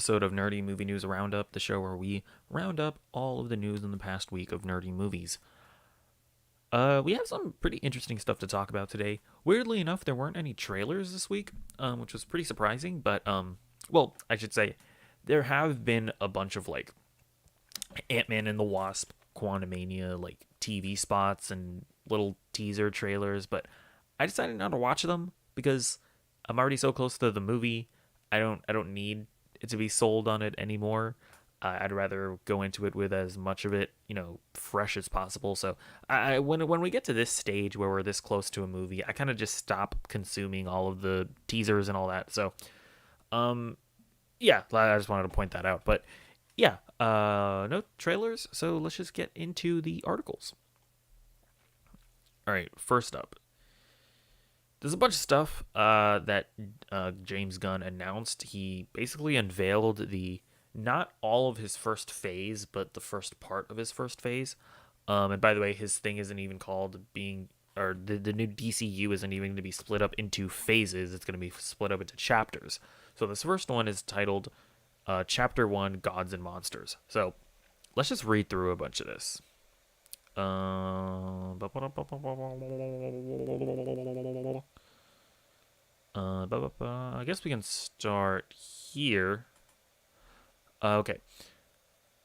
episode of Nerdy Movie News Roundup, the show where we round up all of the news in the past week of nerdy movies. We have some pretty interesting stuff to talk about today. Weirdly enough, there weren't any trailers this week, which was pretty surprising, but, well, I should say, there have been a bunch of, like, Ant-Man and the Wasp, Quantumania, like, TV spots and little teaser trailers, but I decided not to watch them because I'm already so close to the movie. I don't need it to be sold on it anymore. I'd rather go into it with as much of it, fresh as possible. So when we get to this stage where we're this close to a movie, I kind of just stop consuming all of the teasers and all that. So, yeah, I just wanted to point that out. But yeah, no trailers. So let's just get into the articles. All right, first up. There's a bunch of stuff that James Gunn announced. He basically unveiled not all of his first phase, but the first part of his first phase. And by the way, his thing isn't even called the new DCU isn't even going to be split up into phases. It's going to be split up into chapters. So this first one is titled Chapter 1, Gods and Monsters. So let's just read through a bunch of this. I guess we can start here. Okay.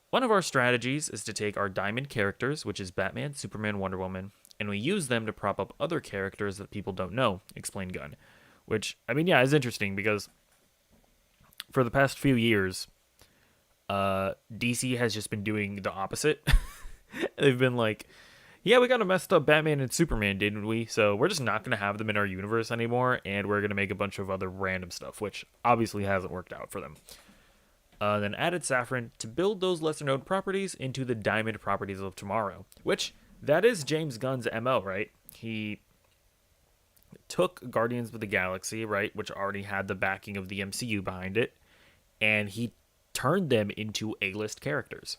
One of our strategies is to take our diamond characters, which is Batman, Superman, Wonder Woman, and we use them to prop up other characters that people don't know, explained Gunn. Which, is interesting because for the past few years, DC has just been doing the opposite. They've been like, yeah, we got a messed up Batman and Superman, didn't we? So we're just not going to have them in our universe anymore, and we're going to make a bunch of other random stuff, which obviously hasn't worked out for them. Then added Saffron to build those lesser-known properties into the diamond properties of tomorrow, which, that is James Gunn's MO, right? He took Guardians of the Galaxy, right, which already had the backing of the MCU behind it, and he turned them into A-list characters.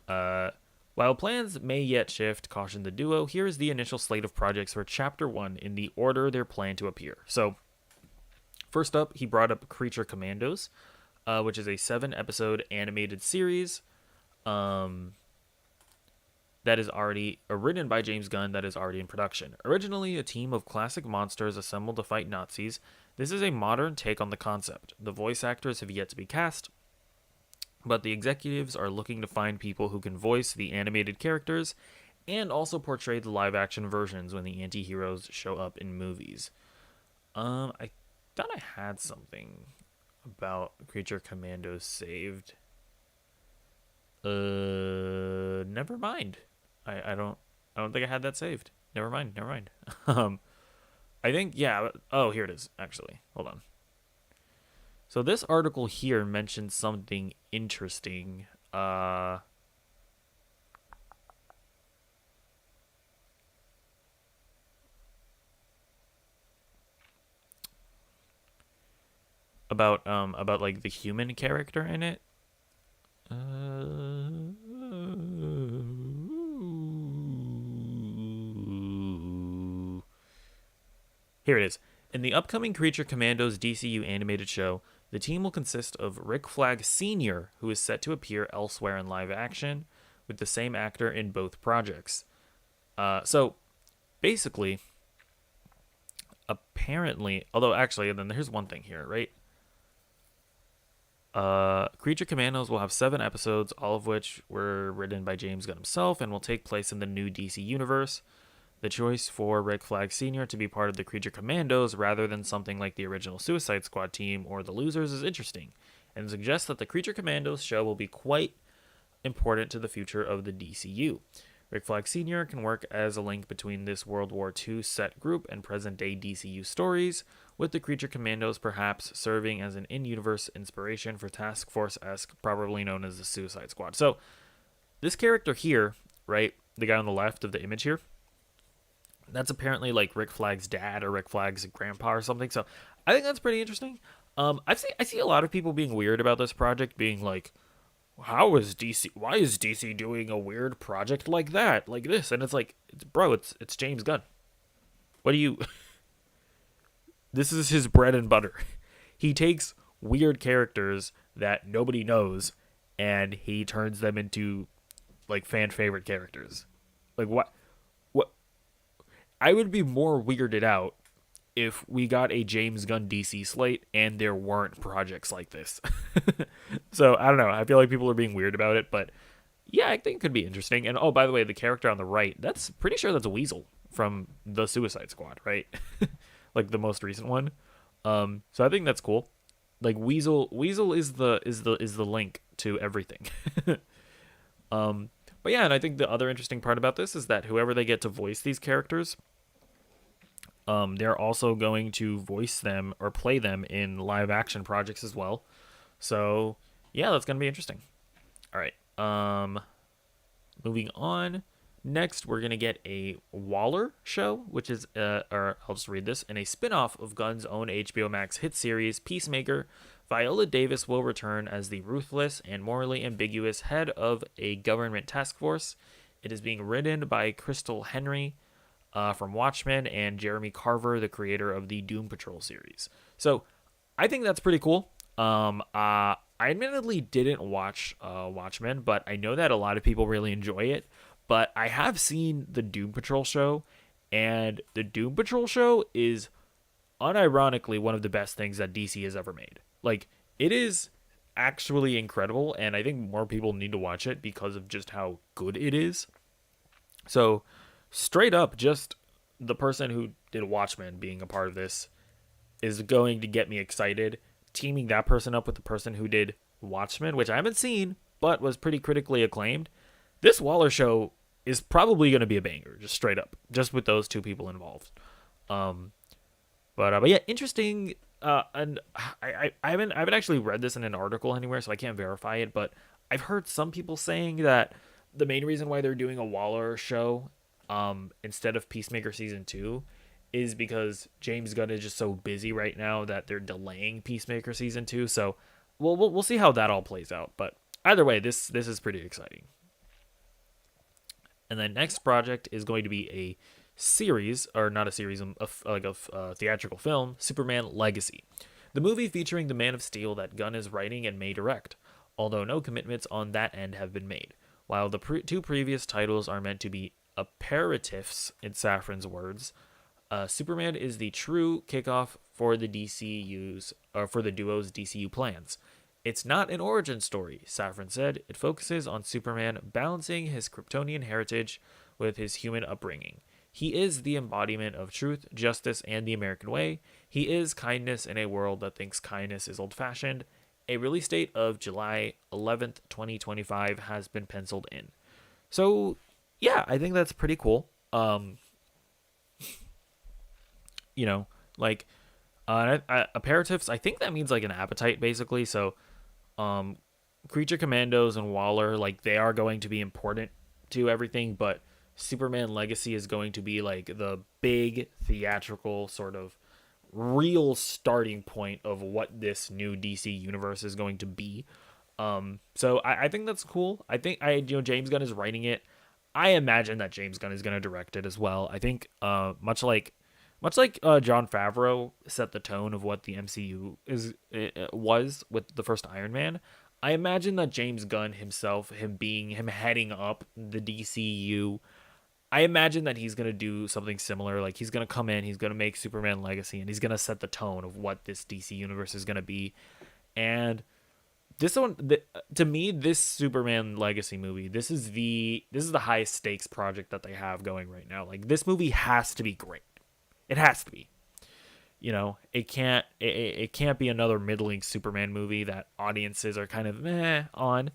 While plans may yet shift, cautioned the duo, here is the initial slate of projects for Chapter 1 in the order they're planned to appear. So, first up, he brought up Creature Commandos, which is a 7-episode animated series that is already written by James Gunn that is already in production. Originally a team of classic monsters assembled to fight Nazis, this is a modern take on the concept. The voice actors have yet to be cast, but the executives are looking to find people who can voice the animated characters and also portray the live-action versions when the anti-heroes show up in movies. I thought I had something about Creature Commandos saved. Never mind. I don't think I had that saved. Never mind. I think, yeah. Oh, here it is, actually. Hold on. So this article here mentions something interesting. About like the human character in it. Here it is. In the upcoming Creature Commandos DCU animated show, the team will consist of Rick Flag Sr., who is set to appear elsewhere in live action, with the same actor in both projects. So, basically, apparently, although actually, then here's one thing here, right? Creature Commandos will have 7 episodes, all of which were written by James Gunn himself and will take place in the new DC universe. The choice for Rick Flag Sr. to be part of the Creature Commandos rather than something like the original Suicide Squad team or the Losers is interesting, and suggests that the Creature Commandos show will be quite important to the future of the DCU. Rick Flag Sr. can work as a link between this World War II set group and present-day DCU stories, with the Creature Commandos perhaps serving as an in-universe inspiration for Task Force-esque, probably known as the Suicide Squad. So, this character here, right, the guy on the left of the image here, that's apparently like Rick Flag's dad or Rick Flag's grandpa or something. So I think that's pretty interesting. I see a lot of people being weird about this project, being like, why is DC doing a weird project like that, like this? And it's like, it's James Gunn. What do you... This is his bread and butter. He takes weird characters that nobody knows, and he turns them into like fan favorite characters. Like what I would be more weirded out if we got a James Gunn DC slate and there weren't projects like this. So I don't know. I feel like people are being weird about it, but yeah, I think it could be interesting. And oh, by the way, the character on the right, that's pretty sure that's a Weasel from the Suicide Squad, right? Like the most recent one. So I think that's cool. Like Weasel is the link to everything. But yeah, and I think the other interesting part about this is that whoever they get to voice these characters, they're also going to voice them or play them in live action projects as well. So yeah, that's gonna be interesting. All right. Moving on. Next, we're gonna get a Waller show, which is, or I'll just read this. In a spin-off of Gunn's own HBO Max hit series Peacemaker, Viola Davis will return as the ruthless and morally ambiguous head of a government task force. It is being written by Crystal Henry from Watchmen and Jeremy Carver, the creator of the Doom Patrol series. So I think that's pretty cool. I admittedly didn't watch Watchmen, but I know that a lot of people really enjoy it. But I have seen the Doom Patrol show, and the Doom Patrol show is unironically one of the best things that DC has ever made. Like, it is actually incredible, and I think more people need to watch it because of just how good it is. So, straight up, just the person who did Watchmen being a part of this is going to get me excited. Teaming that person up with the person who did Watchmen, which I haven't seen, but was pretty critically acclaimed. This Waller show is probably going to be a banger, just straight up, just with those two people involved. But yeah, interesting. And I haven't actually read this in an article anywhere, so I can't verify it. But I've heard some people saying that the main reason why they're doing a Waller show instead of Peacemaker season 2 is because James Gunn is just so busy right now that they're delaying Peacemaker season 2. So we'll see how that all plays out. But either way, this is pretty exciting. And the next project is going to be a series, or not a series, a theatrical film, Superman Legacy. The movie featuring the Man of Steel that Gunn is writing and may direct, although no commitments on that end have been made. While the two previous titles are meant to be aperitifs, in Safran's words, Superman is the true kickoff for the DCU's, or for the duo's DCU plans. It's not an origin story, Safran said. It focuses on Superman balancing his Kryptonian heritage with his human upbringing. He is the embodiment of truth, justice, and the American way. He is kindness in a world that thinks kindness is old-fashioned. A release date of July 11th, 2025 has been penciled in. So, yeah, I think that's pretty cool. Aperitifs, I think that means like an appetite, basically. So, Creature Commandos and Waller, like, they are going to be important to everything, but Superman Legacy is going to be like the big theatrical sort of real starting point of what this new DC universe is going to be. So I think that's cool. I think James Gunn is writing it. I imagine that James Gunn is going to direct it as well. I think much like Jon Favreau set the tone of what the MCU was with the first Iron Man. I imagine that James Gunn himself, him heading up the DCU, I imagine that he's going to do something similar. Like, he's going to come in, he's going to make Superman Legacy, and he's going to set the tone of what this DC universe is going to be. And this one, to me, this Superman Legacy movie, this is the highest stakes project that they have going right now. Like, this movie has to be great. It has to be. It can't be another middling Superman movie that audiences are kind of meh on.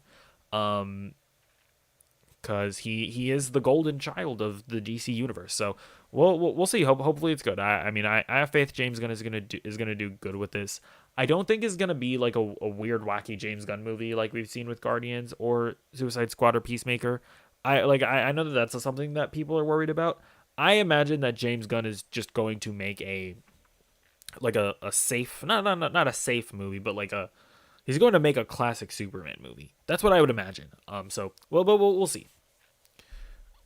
Because he is the golden child of the DC universe. So we'll see. Hopefully it's good. I have faith James Gunn is gonna do good with this. I don't think it's gonna be like a weird wacky James Gunn movie like we've seen with Guardians or Suicide Squad or Peacemaker. I know that's something that people are worried about. I imagine that James Gunn is just going to make a safe, not a safe movie, but he's going to make a classic Superman movie. That's what I would imagine. So we'll see.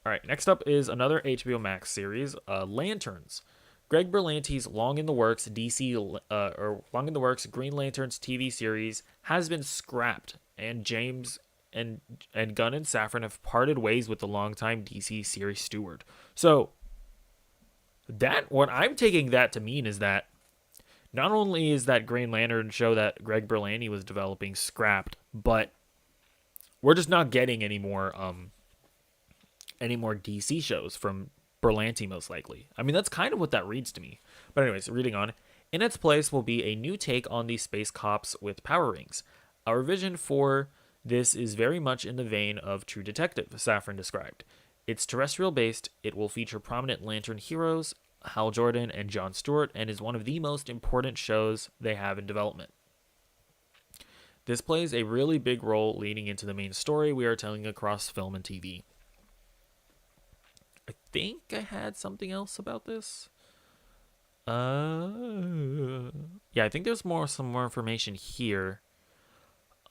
All right, next up is another HBO Max series, Lanterns. Greg Berlanti's long in the works Green Lantern's TV series has been scrapped, and James and Gunn and Safran have parted ways with the longtime DC series steward. So that what I'm taking that to mean is that not only is that Green Lantern show that Greg Berlanti was developing scrapped, but we're just not getting any more DC shows from Berlanti, most likely. I mean, that's kind of what that reads to me. But anyways, reading on. In its place will be a new take on these space cops with power rings. Our vision for this is very much in the vein of True Detective, Safran described. It's terrestrial based, it will feature prominent Lantern heroes, Hal Jordan and Jon Stewart, and is one of the most important shows they have in development. This plays a really big role leading into the main story we are telling across film and TV. I think I had something else about this. Yeah, I think there's some more information here.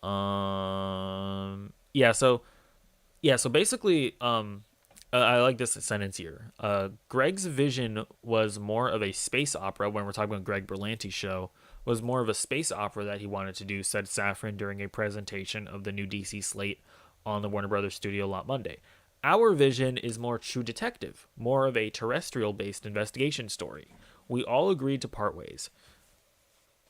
So basically, I like this sentence here. Greg's vision was more of a space opera. When we're talking about Greg Berlanti's show, was more of a space opera that he wanted to do, said Safran during a presentation of the new DC slate on the Warner Brothers studio lot Monday. Our vision is more True Detective, more of a terrestrial-based investigation story. We all agreed to part ways.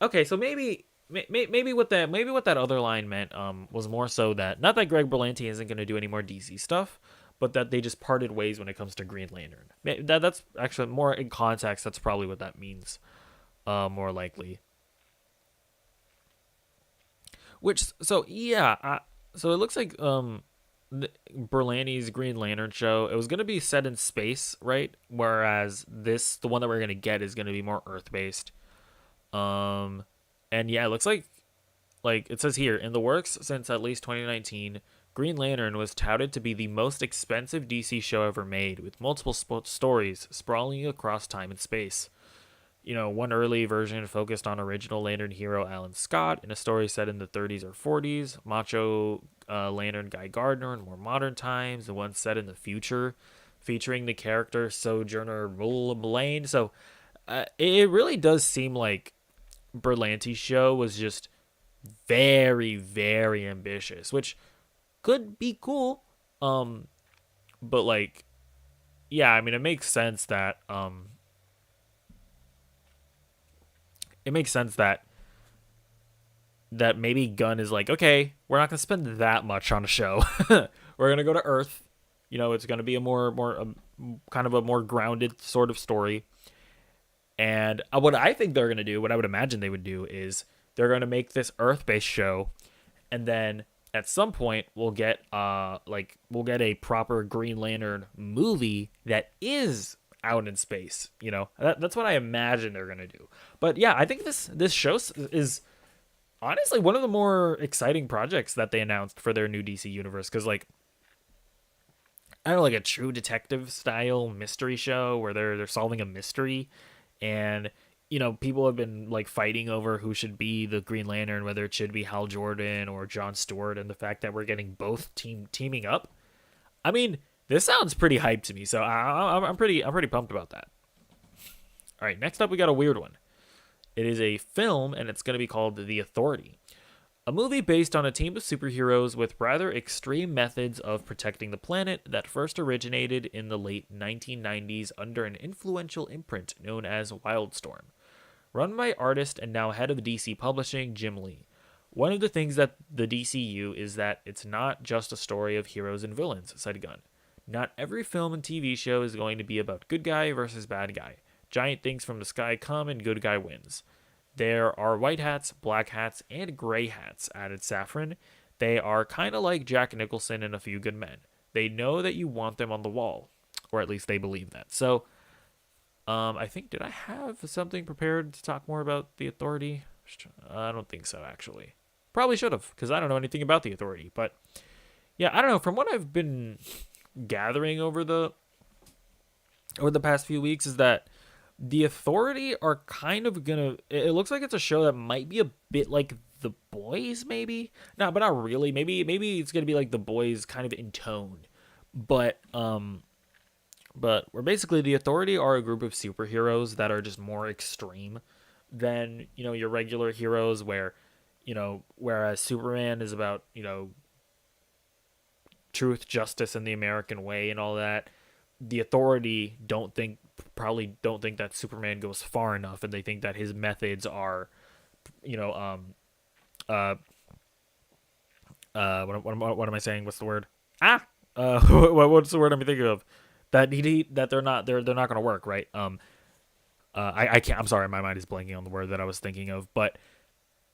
Okay, so maybe what that other line meant was more so that not that Greg Berlanti isn't going to do any more DC stuff, but that they just parted ways when it comes to Green Lantern. That's actually more in context. That's probably what that means, more likely. So it looks like Berlanti's Green Lantern show, it was going to be set in space, right? Whereas the one that we're going to get is going to be more Earth-based. And yeah, it looks like it says here, in the works since at least 2019, Green Lantern was touted to be the most expensive DC show ever made, with multiple stories sprawling across time and space. You know, one early version focused on original Lantern hero Alan Scott in a story set in the 30s or 40s, macho Lantern Guy Gardner in more modern times, the one set in the future, featuring the character Sojourner Blaine. So it really does seem like Berlanti's show was just very, very ambitious, which could be cool. But like, yeah, I mean, it makes sense that maybe Gunn is like, okay, we're not gonna spend that much on a show. We're gonna go to Earth. You know, it's gonna be a more kind of a more grounded sort of story. And what I think they're gonna do, what I would imagine they would do, is they're gonna make this Earth-based show, and then at some point we'll get a proper Green Lantern movie that is out in space. You know, that's what I imagine they're gonna do. But yeah, I think this show is honestly one of the more exciting projects that they announced for their new DC universe, because like, I don't know, like a True Detective style mystery show where they're solving a mystery, and you know, people have been like fighting over who should be the Green Lantern, whether it should be Hal Jordan or Jon Stewart, and the fact that we're getting both teaming up. I mean, this sounds pretty hyped to me, so I'm pretty pumped about that. All right, next up we got a weird one. It is a film, and it's going to be called The Authority. A movie based on a team of superheroes with rather extreme methods of protecting the planet that first originated in the late 1990s under an influential imprint known as Wildstorm. Run by artist and now head of DC Publishing, Jim Lee. One of the things that the DCU is that it's not just a story of heroes and villains, said Gunn. Not every film and TV show is going to be about good guy versus bad guy. Giant things from the sky come and good guy wins. There are white hats, black hats, and gray hats, added Safran. They are kind of like Jack Nicholson and A Few Good Men. They know that you want them on the wall, or at least they believe that. So, I think, did I have something prepared to talk more about The Authority? I don't think so, actually. Probably should have, because I don't know anything about The Authority. But, yeah, I don't know. From what I've been gathering over the past few weeks is that The Authority are kind of gonna, it looks like it's a show that might be a bit like The Boys, maybe? No, but not really. Maybe it's gonna be like The Boys kind of in tone. But But we're basically the Authority are a group of superheroes that are just more extreme than, your regular heroes where, whereas Superman is about, truth, justice, and the American way and all that. The Authority probably don't think that Superman goes far enough, and they think that his methods are, you know, uh, what am I saying? What's the word? What's the word I'm thinking of? That they're not gonna work, right? I can't. I'm sorry, my mind is blanking on the word that I was thinking of, but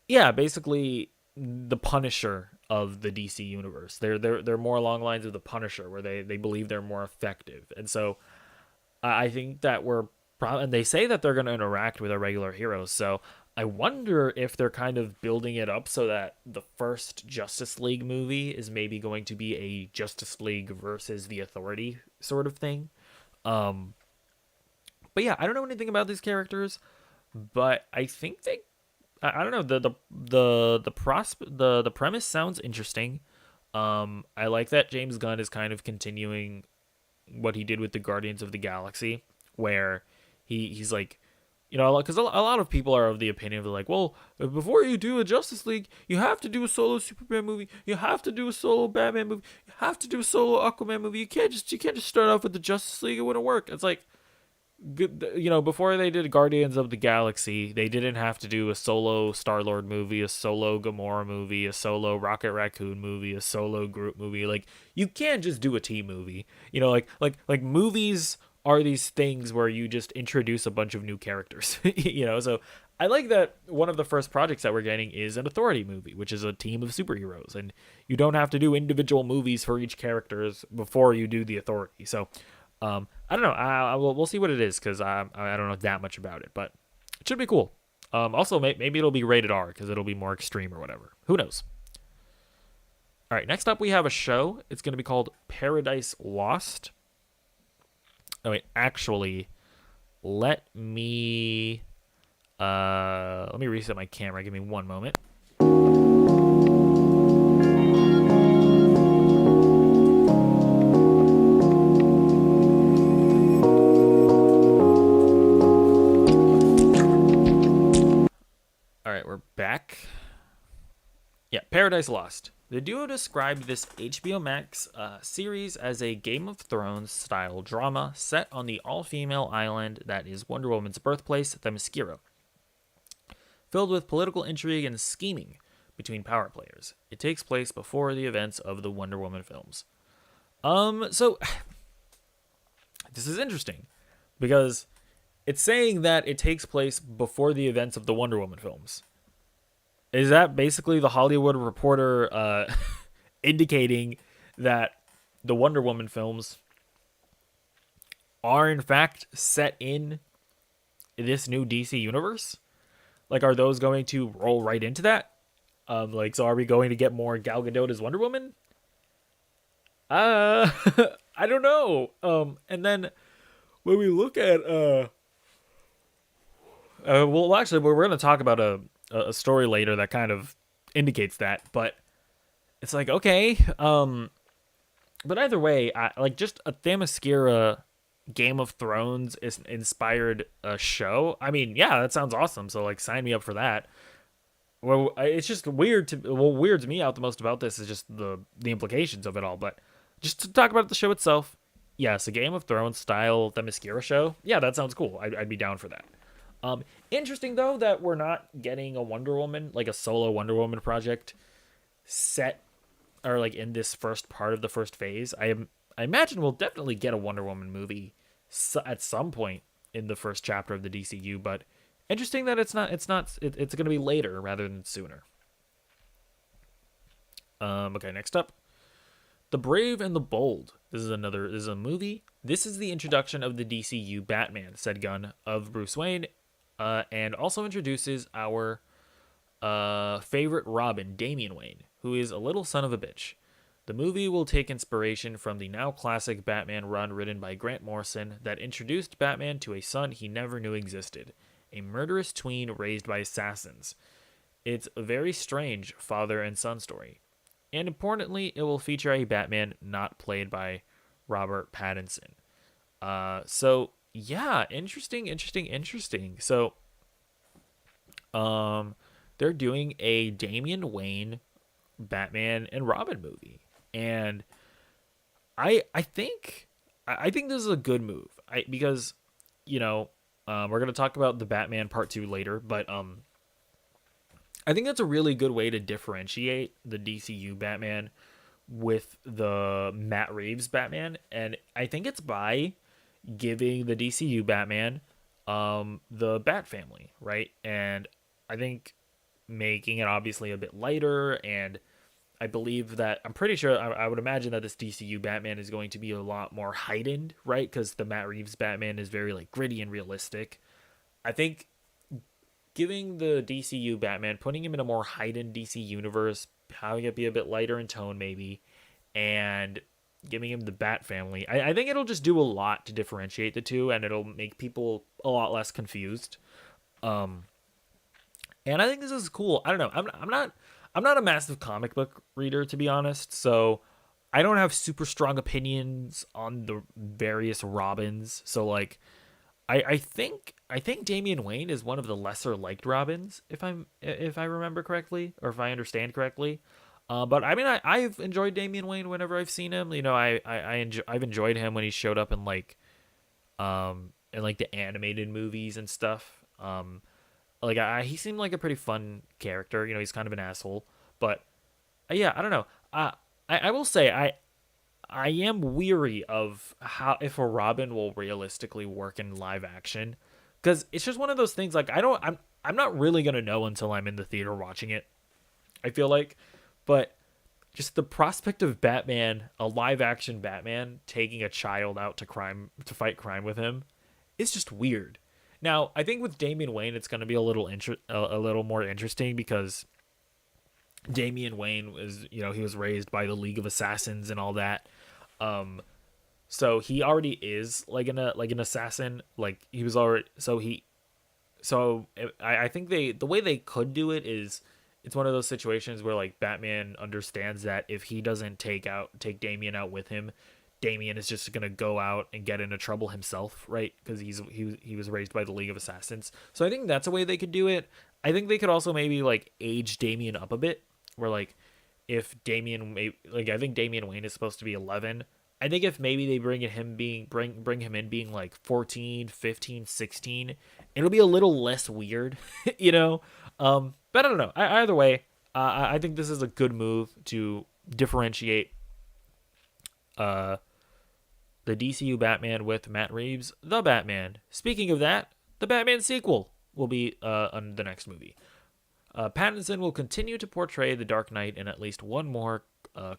yeah, basically the Punisher of the DC universe. They're more along the lines of the Punisher, where they believe they're more effective, and so I think that and they say that they're going to interact with our regular heroes. So I wonder if they're kind of building it up so that the first Justice League movie is maybe going to be a Justice League versus the Authority sort of thing. Um, but yeah, I don't know anything about these characters, but I think I don't know, the premise sounds interesting. I like that James Gunn is kind of continuing what he did with the Guardians of the Galaxy, where he's like, because a lot of people are of the opinion of like, well, before you do a Justice League, you have to do a solo Superman movie, you have to do a solo Batman movie, you have to do a solo Aquaman movie. You can't just start off with the Justice League. It wouldn't work. It's like, good, before they did Guardians of the Galaxy, they didn't have to do a solo Star-Lord movie, a solo Gamora movie, a solo Rocket Raccoon movie, a solo Groot movie. Like, you can't just do a team movie. Like movies are these things where you just introduce a bunch of new characters. So I like that one of the first projects that we're getting is an Authority movie, which is a team of superheroes, and you don't have to do individual movies for each characters before you do the Authority. So I don't know. We'll see what it is, because I don't know that much about it, but it should be cool. Also, maybe it'll be rated R because it'll be more extreme or whatever. Who knows? All right, next up we have a show. It's going to be called Paradise Lost. Oh wait, actually, let me reset my camera. Give me one moment. All right, we're back. Yeah, Paradise Lost. The duo described this HBO Max series as a Game of Thrones style drama set on the all-female island that is Wonder Woman's birthplace, Themyscira, filled with political intrigue and scheming between power players. It takes place before the events of the Wonder Woman films. So this is interesting because it's saying that it takes place before the events of the Wonder Woman films. Is that basically the Hollywood Reporter indicating that the Wonder Woman films are in fact set in this new DC universe? Like, are those going to roll right into that? So are we going to get more Gal Gadot as Wonder Woman? I don't know. And then when we look at well, actually, we're going to talk about a story later that kind of indicates that, but it's like, okay, but either way, just a Themyscira Game of Thrones is inspired show. I mean, yeah, that sounds awesome. So like, sign me up for that. Well, it's just weird what weirds me out the most about this is just the implications of it all. But just to talk about the show itself, yes, a Game of Thrones style Themyscira show. Yeah, that sounds cool. I'd be down for that. Interesting though that we're not getting a Wonder Woman, like a solo Wonder Woman project set or like in this first part of the first phase. I imagine we'll definitely get a Wonder Woman movie at some point in the first chapter of the DCU, but interesting that it's going to be later rather than sooner. Okay, next up, The Brave and the Bold. This is a movie. This is the introduction of the DCU Batman, said Gunn, of Bruce Wayne, and also introduces our favorite Robin, Damian Wayne, who is a little son of a bitch. The movie will take inspiration from the now classic Batman run written by Grant Morrison that introduced Batman to a son he never knew existed, a murderous tween raised by assassins. It's a very strange father and son story. And importantly, it will feature a Batman not played by Robert Pattinson. So yeah, interesting. So they're doing a Damian Wayne Batman and Robin movie, and I think this is a good move. Because you know we're gonna talk about the Batman Part 2 later, but I think that's a really good way to differentiate the DCU Batman with the Matt Reeves Batman, and I think it's by giving the DCU Batman the Bat family, right? And I think making it obviously a bit lighter, and I believe that I'm pretty sure I would imagine that this DCU Batman is going to be a lot more heightened, right? Because the Matt Reeves Batman is very like gritty and realistic. I think giving the DCU Batman, putting him in a more heightened DC universe, having it be a bit lighter in tone, maybe, and giving him the Bat family, I think it'll just do a lot to differentiate the two, and it'll make people a lot less confused. Um, and I think this is cool. I don't know. I'm not a massive comic book reader, to be honest, so I don't have super strong opinions on the various Robins. So like, I think Damian Wayne is one of the lesser liked Robins, if I remember correctly, or if I understand correctly. But I mean, I've enjoyed Damian Wayne whenever I've seen him. You know, I've enjoyed him when he showed up in like the animated movies and stuff. Like he seemed like a pretty fun character. You know, he's kind of an asshole, but yeah, I don't know. I will say I am weary of how if a Robin will realistically work in live action, because it's just one of those things. Like I'm not really gonna know until I'm in the theater watching it. I feel like, but just the prospect of Batman, a live action Batman, taking a child out to fight crime with him, is just weird. Now I think with Damian Wayne, it's gonna be a little more interesting because Damian Wayne was, you know, he was raised by the League of Assassins and all that. Um, so he already is like an assassin. Like he was already I think the way they could do it is it's one of those situations where like Batman understands that if he doesn't take Damian out with him, Damian is just gonna go out and get into trouble himself, right? Because he was raised by the League of Assassins. So I think that's a way they could do it. I think they could also maybe like age Damian up a bit, where like if I think Damian Wayne is supposed to be 11. I think if maybe they bring him in being like 14, 15, 16, it'll be a little less weird, you know. But I don't know. Either way, I think this is a good move to differentiate uh the DCU Batman with Matt Reeves, the Batman. Speaking of that, the Batman sequel will be on the next movie. Pattinson will continue to portray the Dark Knight in at least one more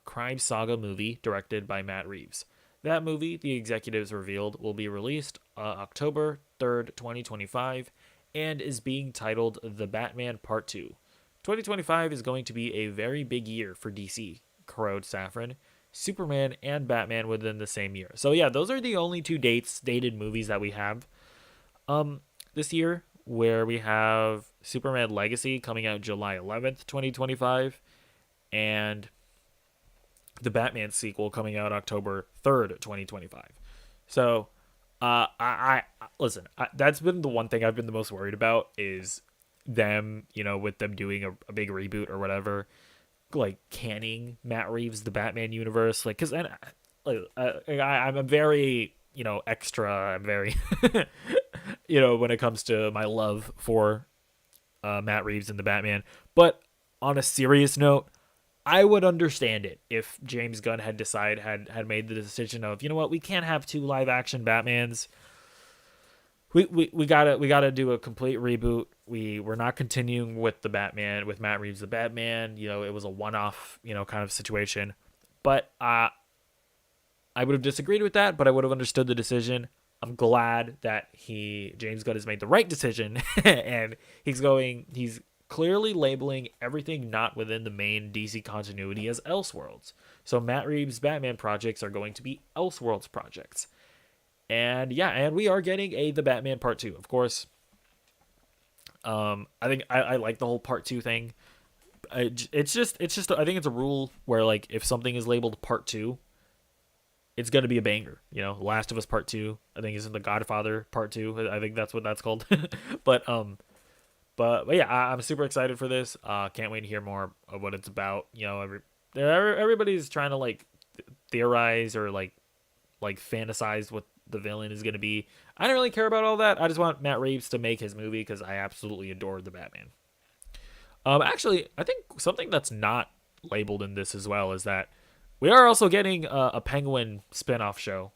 crime saga movie directed by Matt Reeves. That movie, the executives revealed, will be released October 3rd, 2025, and is being titled The Batman Part 2. 2025 is going to be a very big year for DC, crowed Safran. Superman and Batman within the same year. So yeah, those are the only two dated movies that we have this year, where we have Superman Legacy coming out July 11th, 2025, and the Batman sequel coming out October 3rd, 2025. So, I listen, that's been the one thing I've been the most worried about is them, you know, with them doing a big reboot or whatever, like canning Matt Reeves, the Batman universe. Like, because I'm a very, you know, extra, I'm very, you know, when it comes to my love for Matt Reeves and the Batman. But on a serious note, I would understand it if James Gunn had made the decision of, you know what, we can't have two live action Batmans. We gotta do a complete reboot. We're not continuing with the Batman with Matt Reeves the Batman. You know, it was a one-off, you know, kind of situation. But I would have disagreed with that, but I would have understood the decision. I'm glad that James Gunn has made the right decision, and he's clearly labeling everything not within the main DC continuity as Elseworlds. So Matt Reeves' Batman projects are going to be Elseworlds projects. And yeah, and we are getting the Batman Part 2, of course. I think I like the whole Part 2 thing. It's just I think it's a rule where like if something is labeled Part 2, it's gonna be a banger. Last of Us Part Two. I think isn't The Godfather Part Two. I think that's what that's called. but but yeah, I'm super excited for this. Can't wait to hear more of what it's about. Everybody's trying to like theorize or like fantasize what the villain is gonna be. I don't really care about all that. I just want Matt Reeves to make his movie because I absolutely adore the Batman. Actually, I think something that's not labeled in this as well is that we are also getting a Penguin spin-off show.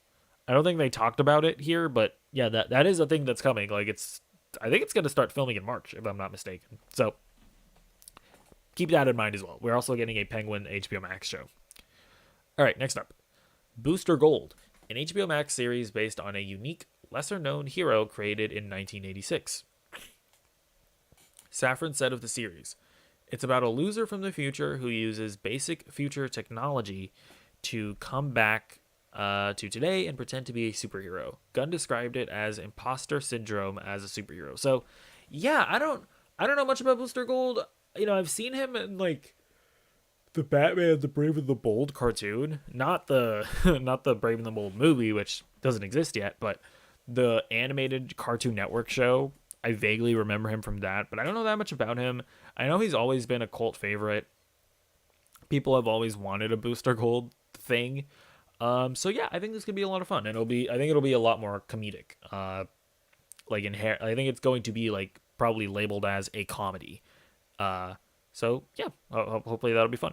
I don't think they talked about it here, but yeah, that is a thing that's coming. I think it's going to start filming in March, if I'm not mistaken. So keep that in mind as well. We're also getting a Penguin HBO Max show. All right, next up, Booster Gold, an HBO Max series based on a unique, lesser-known hero created in 1986. Safran said of the series, "It's about a loser from the future who uses basic future technology to come back to today and pretend to be a superhero." Gunn described it as imposter syndrome as a superhero. So, yeah, I don't know much about Booster Gold. I've seen him in like the Batman the Brave and the Bold cartoon, not the not the Brave and the Bold movie, which doesn't exist yet, but the animated Cartoon Network show. I vaguely remember him from that, but I don't know that much about him. I know he's always been a cult favorite. People have always wanted a Booster Gold thing. So yeah, I think this could be a lot of fun, and I think it'll be a lot more comedic. I think it's going to be like probably labeled as a comedy. So yeah, hopefully that'll be fun.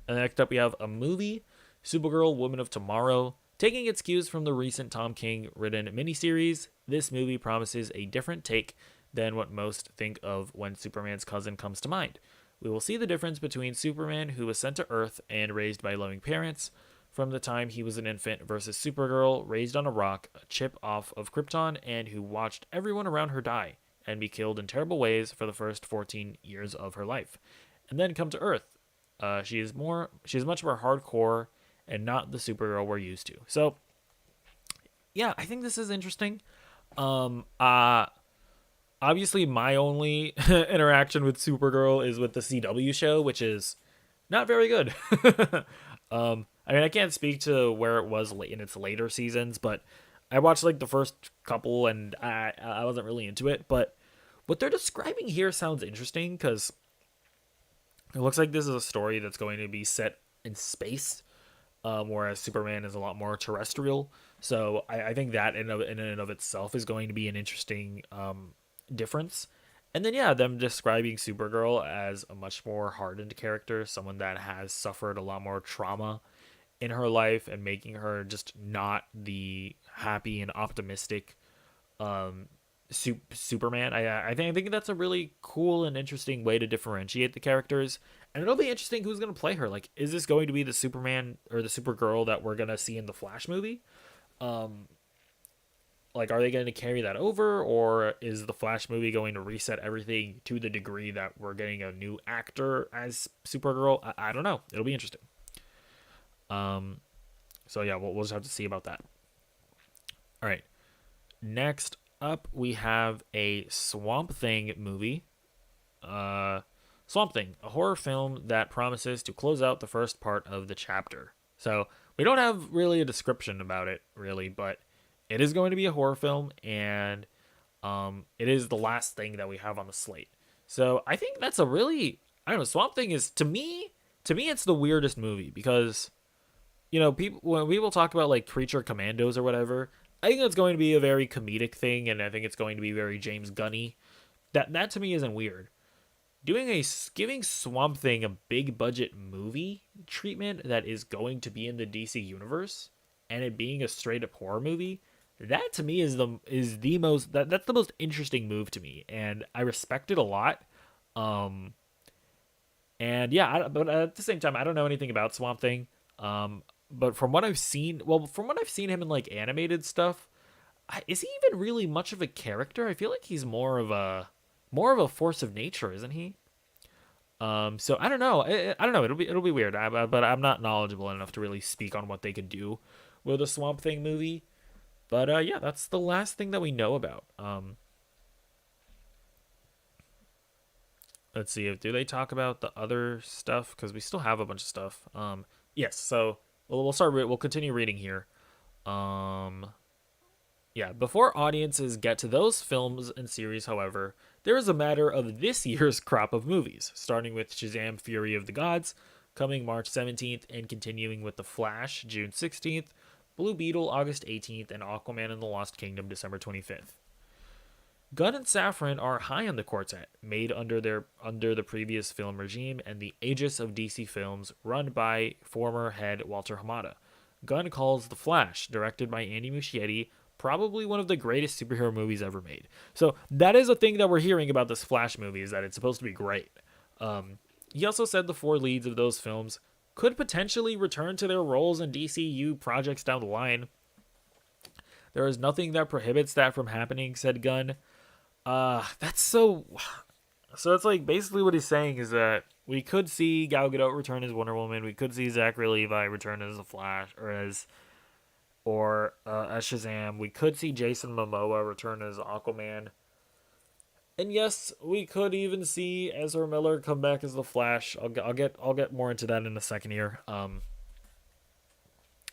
And next up we have a movie, Supergirl, Woman of Tomorrow. Taking its cues from the recent Tom King written miniseries, this movie promises a different take than what most think of when Superman's cousin comes to mind. We will see the difference between Superman, who was sent to Earth and raised by loving parents from the time he was an infant, versus Supergirl, raised on a rock, a chip off of Krypton, and who watched everyone around her die and be killed in terrible ways for the first 14 years of her life, and then come to Earth. She is much more hardcore and not the Supergirl we're used to. So, yeah, I think this is interesting. Obviously, my only interaction with Supergirl is with the CW show, which is not very good. I can't speak to where it was in its later seasons, but I watched like the first couple, and I wasn't really into it. But what they're describing here sounds interesting because it looks like this is a story that's going to be set in space. Whereas Superman is a lot more terrestrial. So I think that in and of itself is going to be an interesting difference. And then, yeah, them describing Supergirl as a much more hardened character, someone that has suffered a lot more trauma in her life, and making her just not the happy and optimistic Superman. I think that's a really cool and interesting way to differentiate the characters, and it'll be interesting who's going to play her. Like, is this going to be the Superman or the Supergirl that we're going to see in the Flash movie? Like, are they going to carry that over, or is the Flash movie going to reset everything to the degree that we're getting a new actor as Supergirl? I don't know. It'll be interesting. So yeah, we'll just have to see about that. All right. Next up, we have a Swamp Thing movie. Swamp Thing, a horror film that promises to close out the first part of the chapter. So we don't have really a description about it, really, but it is going to be a horror film, and it is the last thing that we have on the slate. So I think that's I don't know, Swamp Thing is, to me, it's the weirdest movie because, people, when people talk about like Creature Commandos or whatever, I think it's going to be a very comedic thing, and I think it's going to be very James Gunny. That to me isn't weird. Giving Swamp Thing a big budget movie treatment that is going to be in the DC universe, and it being a straight up horror movie, that to me is the most that's the most interesting move to me, and I respect it a lot. And yeah, but at the same time, I don't know anything about Swamp Thing. But from what I've seen him in like animated stuff, is he even really much of a character? I feel like he's more of a force of nature, isn't he? So I don't know. I don't know. It'll be weird. But I'm not knowledgeable enough to really speak on what they could do with a Swamp Thing movie. But yeah, that's the last thing that we know about. Let's see, do they talk about the other stuff? Because we still have a bunch of stuff. Yes. So we'll continue reading here. Um, yeah, before audiences get to those films and series, however, there is a matter of this year's crop of movies, starting with Shazam Fury of the Gods, coming March 17th, and continuing with The Flash, June 16th, Blue Beetle, August 18th, and Aquaman and the Lost Kingdom, December 25th. Gunn and Safran are high on the quartet, made under the previous film regime and the aegis of DC Films, run by former head Walter Hamada. Gunn calls The Flash, directed by Andy Muschietti, probably one of the greatest superhero movies ever made. So that is a thing that we're hearing about this Flash movie, is that it's supposed to be great. He also said the four leads of those films could potentially return to their roles in DCU projects down the line. There is nothing that prohibits that from happening, said Gunn. That's so it's like basically what he's saying is that we could see Gal Gadot return as Wonder Woman. We could see Zachary Levi return as the Flash as Shazam. We could see Jason Momoa return as Aquaman. And yes, we could even see Ezra Miller come back as the Flash. I'll get more into that in a second here.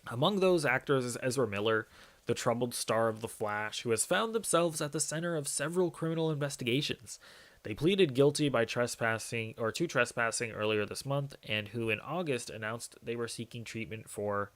Among those actors is Ezra Miller, the troubled star of The Flash, who has found themselves at the center of several criminal investigations. They pleaded guilty to trespassing earlier this month, and who in August announced they were seeking treatment for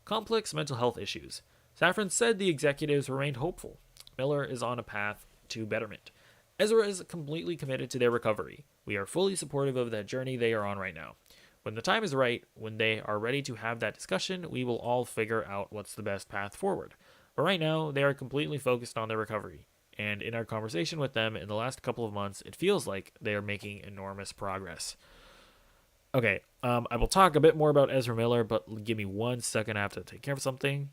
complex mental health issues. Safran said the executives remained hopeful. Miller is on a path to betterment. Ezra is completely committed to their recovery. We are fully supportive of that journey they are on right now. When the time is right, when they are ready to have that discussion, we will all figure out what's the best path forward. But right now, they are completely focused on their recovery. And in our conversation with them in the last couple of months, it feels like they are making enormous progress. Okay, I will talk a bit more about Ezra Miller, but give me 1 second. I have to take care of something.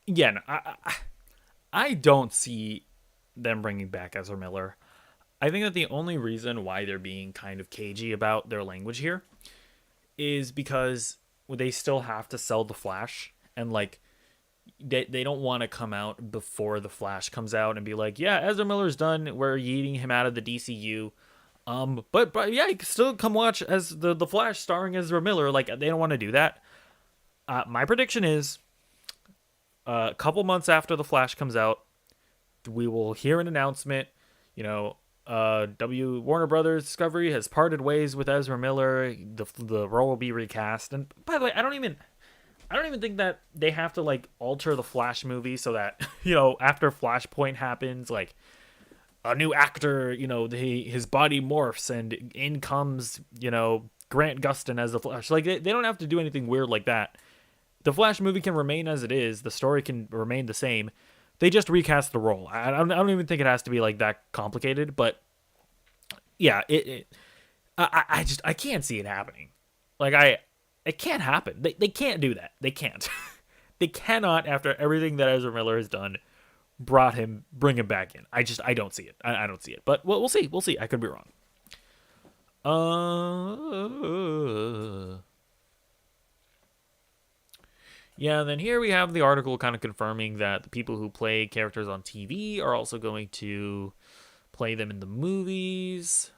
Yeah, no, I don't see them bringing back Ezra Miller. I think that the only reason why they're being kind of cagey about their language here is because they still have to sell the Flash, and like they don't want to come out before the Flash comes out and be like, yeah, Ezra Miller's done. We're yeeting him out of the DCU. But yeah, you can still come watch as the Flash starring Ezra Miller. Like they don't want to do that. My prediction is a couple months after the Flash comes out, we will hear an announcement. You know, Warner Brothers Discovery has parted ways with Ezra Miller. The role will be recast. And by the way, I don't even think that they have to like alter the Flash movie so that after Flashpoint happens, like a new actor, his body morphs and in comes Grant Gustin as the Flash. Like they don't have to do anything weird like that. The Flash movie can remain as it is. The story can remain the same. They just recast the role. I don't even think it has to be like that complicated. But yeah, I can't see it happening. Like it can't happen. They can't do that. They can't. They cannot, after everything that Ezra Miller has done, bring him back in. I don't see it. I don't see it. But we'll see. We'll see. I could be wrong. Yeah, and then here we have the article kind of confirming that the people who play characters on TV are also going to play them in the movies.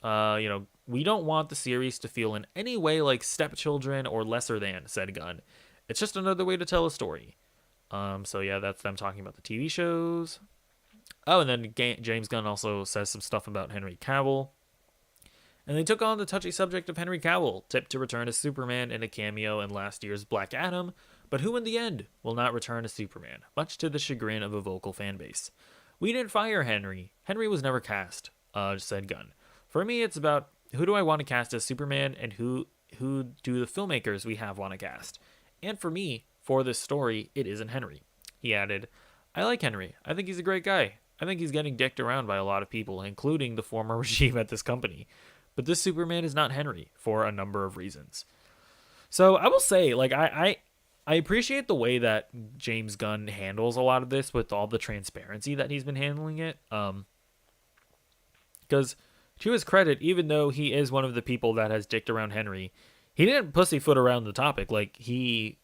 We don't want the series to feel in any way like Stepchildren or Lesser Than, said Gunn. It's just another way to tell a story. So yeah, that's them talking about the TV shows. Oh, and then James Gunn also says some stuff about Henry Cavill. And they took on the touchy subject of Henry Cavill, tipped to return as Superman in a cameo in last year's Black Adam, but who in the end will not return as Superman, much to the chagrin of a vocal fan base. We didn't fire Henry. Henry was never cast, said Gunn. For me, it's about who do I want to cast as Superman and who do the filmmakers we have want to cast. And for me, for this story, it isn't Henry. He added, I like Henry. I think he's a great guy. I think he's getting dicked around by a lot of people, including the former regime at this company. But this Superman is not Henry for a number of reasons. So I will say, like, I appreciate the way that James Gunn handles a lot of this with all the transparency that he's been handling it. Because to his credit, even though he is one of the people that has dicked around Henry, he didn't pussyfoot around the topic. Like, he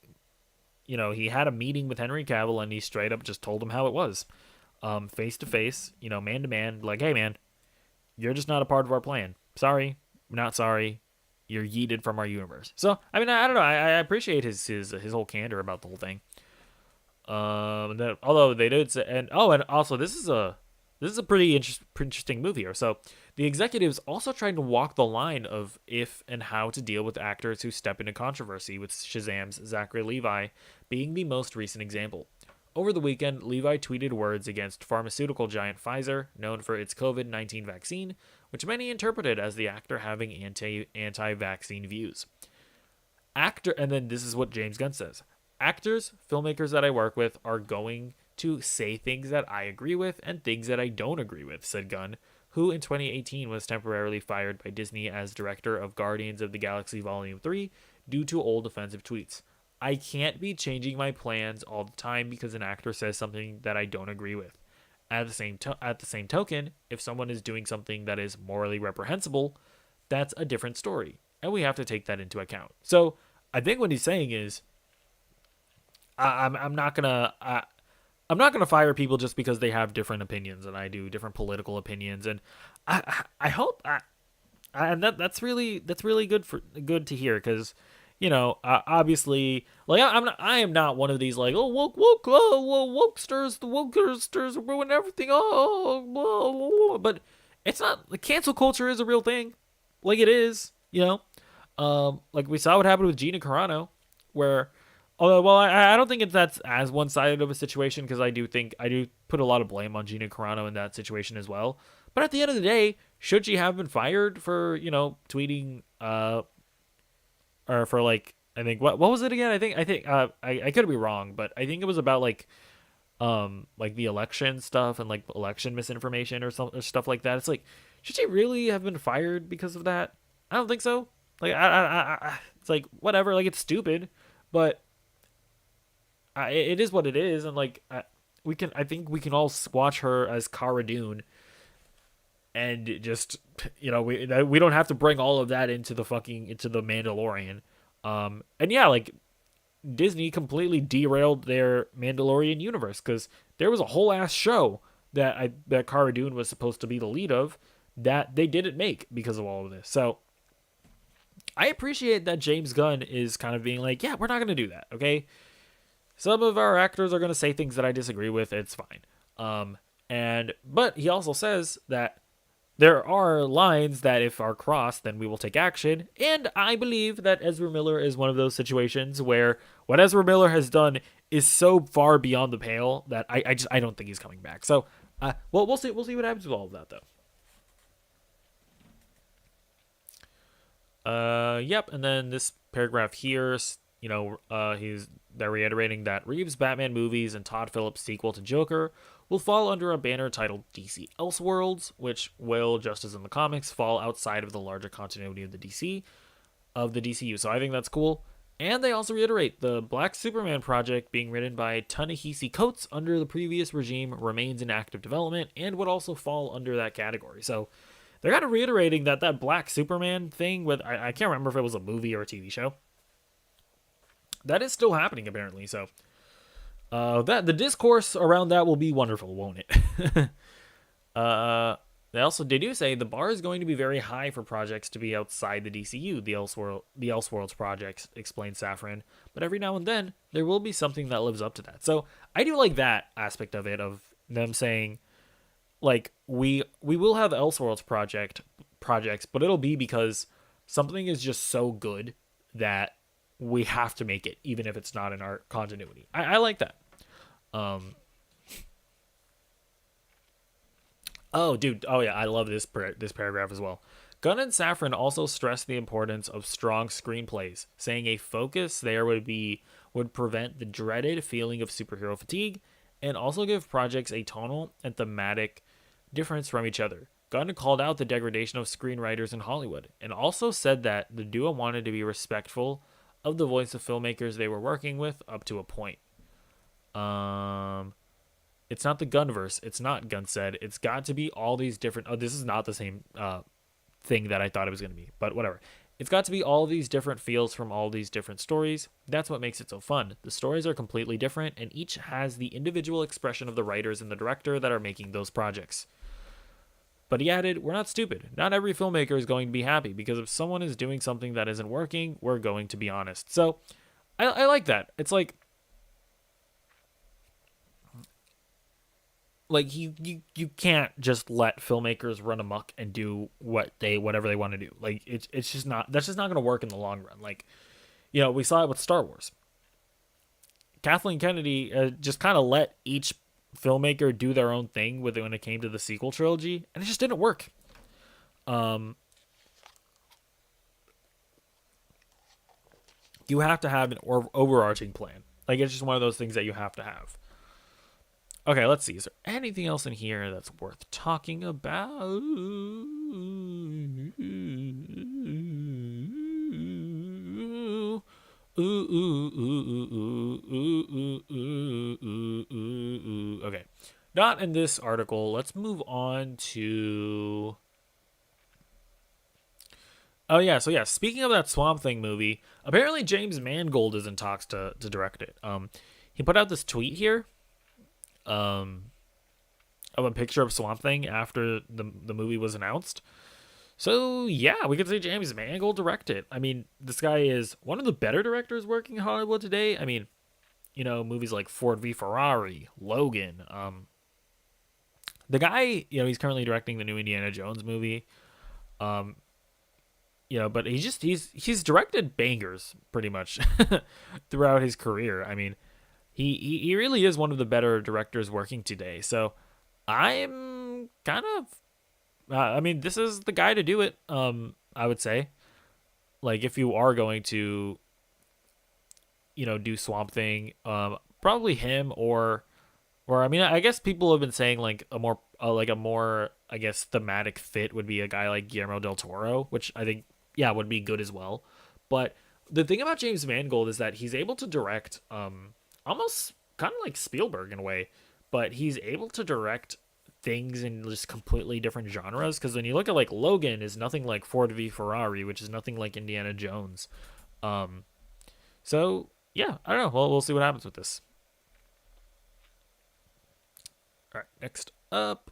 had a meeting with Henry Cavill and he straight up just told him how it was. Face to face, man to man, like, hey man, you're just not a part of our plan. Sorry, not sorry. You're yeeted from our universe. So, I mean, I don't know. I appreciate his whole candor about the whole thing. Although they did say, and also this is a pretty interesting move here. So, the executives also tried to walk the line of if and how to deal with actors who step into controversy, with Shazam's Zachary Levi being the most recent example. Over the weekend, Levi tweeted words against pharmaceutical giant Pfizer, known for its COVID-19 vaccine, which many interpreted as the actor having anti-vaccine views. And then this is what James Gunn says. Actors, filmmakers that I work with are going to say things that I agree with and things that I don't agree with, said Gunn, who in 2018 was temporarily fired by Disney as director of Guardians of the Galaxy Volume 3 due to old offensive tweets. I can't be changing my plans all the time because an actor says something that I don't agree with. At the same token, if someone is doing something that is morally reprehensible, that's a different story, and we have to take that into account. So I think what he's saying is, I'm not gonna fire people just because they have different opinions and I do, different political opinions, and I hope and that's really good to hear, because obviously, like, I am not one of these, like, wokesters, the wokesters ruin everything. But it's not, like, cancel culture is a real thing, like it is, like we saw what happened with Gina Carano, where, I don't think that's as one-sided of a situation, because I do put a lot of blame on Gina Carano in that situation as well. But at the end of the day, should she have been fired for tweeting or for, like, I think what was it again? I could be wrong, but I think it was about like the election stuff and like election misinformation or stuff like that. It's like, should she really have been fired because of that? I don't think so. Like, it's like, whatever. Like, it's stupid, but it is what it is, and like we can, I think we can all watch her as Cara Dune, and just we don't have to bring all of that into the Mandalorian. And yeah, like Disney completely derailed their Mandalorian universe because there was a whole ass show that Cara Dune was supposed to be the lead of that they didn't make because of all of this. So I appreciate that James Gunn is kind of being like, yeah, we're not going to do that, okay? Some of our actors are going to say things that I disagree with. It's fine. But he also says that there are lines that if are crossed, then we will take action. And I believe that Ezra Miller is one of those situations where what Ezra Miller has done is so far beyond the pale that I don't think he's coming back. So, well, we'll see what happens with all of that, though. Yep. And then this paragraph here, they're reiterating that Reeves' Batman movies and Todd Phillips' sequel to Joker will fall under a banner titled DC Elseworlds, which will, just as in the comics, fall outside of the larger continuity of the DCU. So I think that's cool. And they also reiterate the Black Superman project being written by Ta-Nehisi Coates under the previous regime remains in active development and would also fall under that category. So they're kind of reiterating that Black Superman thing with, I can't remember if it was a movie or a TV show, that is still happening apparently. So that the discourse around that will be wonderful, won't it? They do say the bar is going to be very high for projects to be outside the DCU, the Elseworlds projects, explained Safran. But every now and then there will be something that lives up to that. So I do like that aspect of it, of them saying, like, we will have Elseworlds projects, but it'll be because something is just so good that we have to make it, even if it's not in our continuity. I like that. Oh, dude. Oh, yeah. I love this paragraph as well. Gunn and Safran also stressed the importance of strong screenplays, saying a focus there would prevent the dreaded feeling of superhero fatigue and also give projects a tonal and thematic difference from each other. Gunn called out the degradation of screenwriters in Hollywood and also said that the duo wanted to be respectful of the voice of filmmakers they were working with up to a point. It's not the Gunverse. It's not, Gunn said. It's got to be all these different... Oh, this is not the same thing that I thought it was going to be, but whatever. It's got to be all these different feels from all these different stories. That's what makes it so fun. The stories are completely different, and each has the individual expression of the writers and the director that are making those projects. But he added, we're not stupid. Not every filmmaker is going to be happy, because if someone is doing something that isn't working, we're going to be honest. So, I like that. It's like you can't just let filmmakers run amok and do whatever they want to do. Like it's just not, that's just not going to work in the long run. Like, we saw it with Star Wars. Kathleen Kennedy just kind of let each filmmaker do their own thing when it came to the sequel trilogy, and it just didn't work. You have to have an overarching plan. Like, it's just one of those things that you have to have. Okay, let's see. Is there anything else in here that's worth talking about? Okay. Not in this article. Let's move on to... Oh, yeah. So, yeah, speaking of that Swamp Thing movie, apparently James Mangold is in talks to direct it. He put out this tweet here of a picture of Swamp Thing after the movie was announced. So, yeah, we could say James Mangold direct it. I mean, this guy is one of the better directors working in Hollywood today. I mean, movies like Ford v Ferrari, Logan. The guy, he's currently directing the new Indiana Jones movie. But he's directed bangers pretty much throughout his career. I mean, he really is one of the better directors working today. So I'm kind of, this is the guy to do it. I would say, like, if you are going to, do Swamp Thing, probably him or I guess people have been saying like a more, I guess, thematic fit would be a guy like Guillermo del Toro, which I think, yeah, would be good as well. But the thing about James Mangold is that he's able to direct on almost kind of like Spielberg in a way, but he's able to direct things in just completely different genres. Because when you look at like Logan, is nothing like Ford v Ferrari, which is nothing like Indiana Jones. Um, so yeah, I don't know. Well, we'll see what happens with this. All right, next up.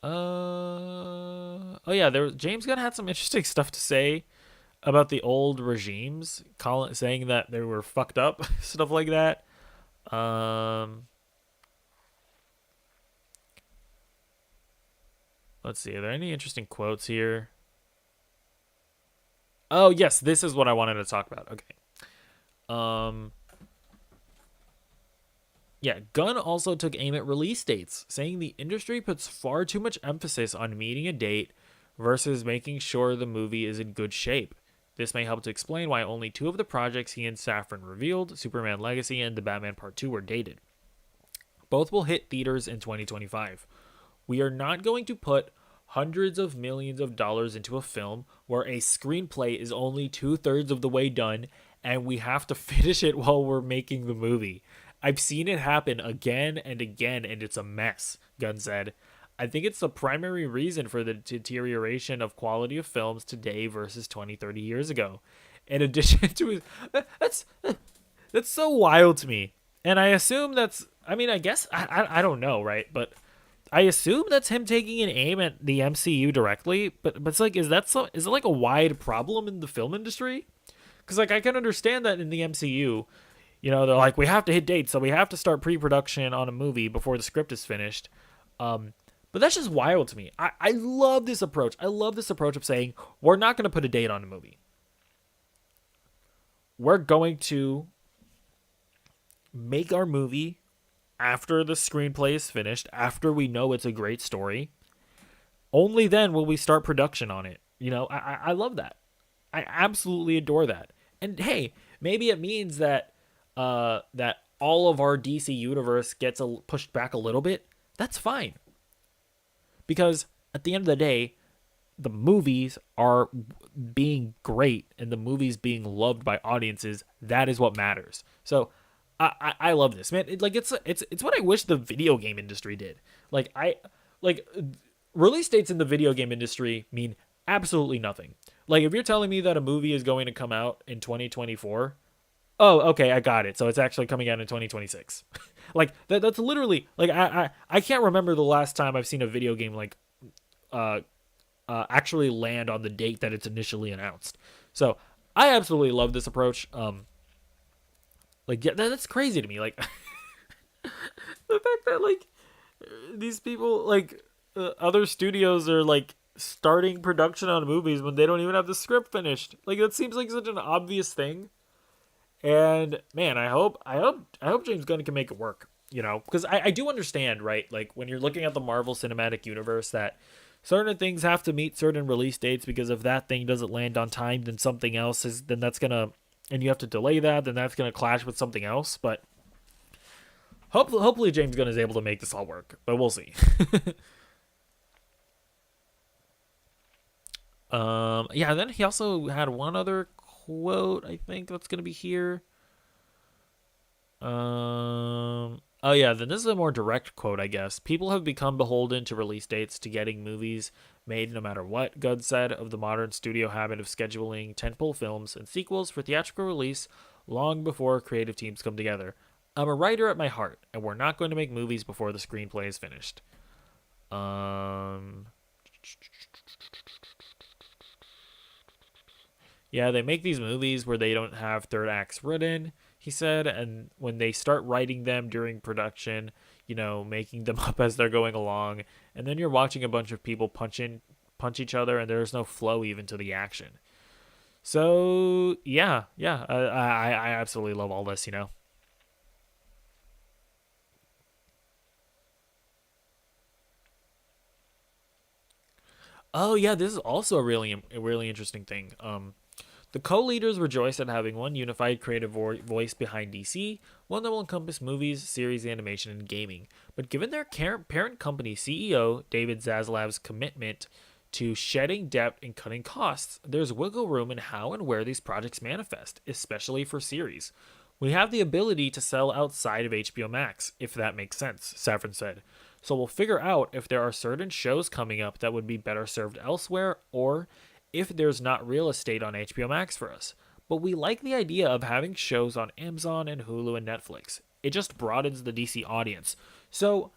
Oh yeah, James Gunn had some interesting stuff to say about the old regimes, saying that they were fucked up, stuff like that. Um, let's see. Are there any interesting quotes here? Oh yes, this is what I wanted to talk about. Okay. Um, yeah, Gunn also took aim at release dates, saying the industry puts far too much emphasis on meeting a date versus making sure the movie is in good shape. This may help to explain why only two of the projects he and Safran revealed, Superman Legacy and The Batman Part 2, were dated. Both will hit theaters in 2025. We are not going to put hundreds of millions of dollars into a film where a screenplay is only 2/3 of the way done and we have to finish it while we're making the movie. I've seen it happen again and again, and it's a mess, Gunn said. I think it's the primary reason for the deterioration of quality of films today versus 20, 30 years ago. In addition to that's so wild to me. And I assume I guess, I don't know, right? But I assume that's him taking an aim at the MCU directly. But it's like, is it like a wide problem in the film industry? Because like I can understand that in the MCU, they're like, we have to hit dates, so we have to start pre-production on a movie before the script is finished. But that's just wild to me. I love this approach. I love this approach of saying, we're not going to put a date on a movie. We're going to make our movie after the screenplay is finished, after we know it's a great story. Only then will we start production on it. I love that. I absolutely adore that. And hey, maybe it means that that all of our DC universe gets pushed back a little bit. That's fine. Because at the end of the day, the movies are being great and the movies being loved by audiences. That is what matters. So I love this, man. It's what I wish the video game industry did. Release dates in the video game industry mean absolutely nothing. Like if you're telling me that a movie is going to come out in 2024, oh, okay, I got it. So it's actually coming out in 2026. Like that's literally like I can't remember the last time I've seen a video game like actually land on the date that it's initially announced. So I absolutely love this approach. That's crazy to me. Like the fact that like these people like other studios are like starting production on movies when they don't even have the script finished. Like that seems like such an obvious thing. And man, I hope James Gunn can make it work, because I do understand, right? Like when you're looking at the Marvel Cinematic Universe, that certain things have to meet certain release dates, because if that thing doesn't land on time, then something else then that's gonna, and you have to delay that, then that's gonna clash with something else. But hopefully James Gunn is able to make this all work, but we'll see. Yeah. Then he also had one other quote, I think that's gonna be here. Oh yeah, then this is a more direct quote, I guess. People have become beholden to release dates to getting movies made no matter what, Gunn said of the modern studio habit of scheduling tentpole films and sequels for theatrical release long before creative teams come together. I'm a writer at my heart, and we're not going to make movies before the screenplay is finished. Yeah, they make these movies where they don't have third acts written, he said, and when they start writing them during production, making them up as they're going along, and then you're watching a bunch of people punch each other, and there's no flow even to the action. So yeah, I absolutely love all this, Oh yeah, this is also a really interesting thing. The co-leaders rejoice at having one unified creative voice behind DC, one that will encompass movies, series, animation, and gaming. But given their parent company CEO, David Zaslav's commitment to shedding debt and cutting costs, there's wiggle room in how and where these projects manifest, especially for series. We have the ability to sell outside of HBO Max, if that makes sense, Saffron said. So we'll figure out if there are certain shows coming up that would be better served elsewhere, or if there's not real estate on HBO Max for us. But we like the idea of having shows on Amazon and Hulu and Netflix. It just broadens the DC audience. So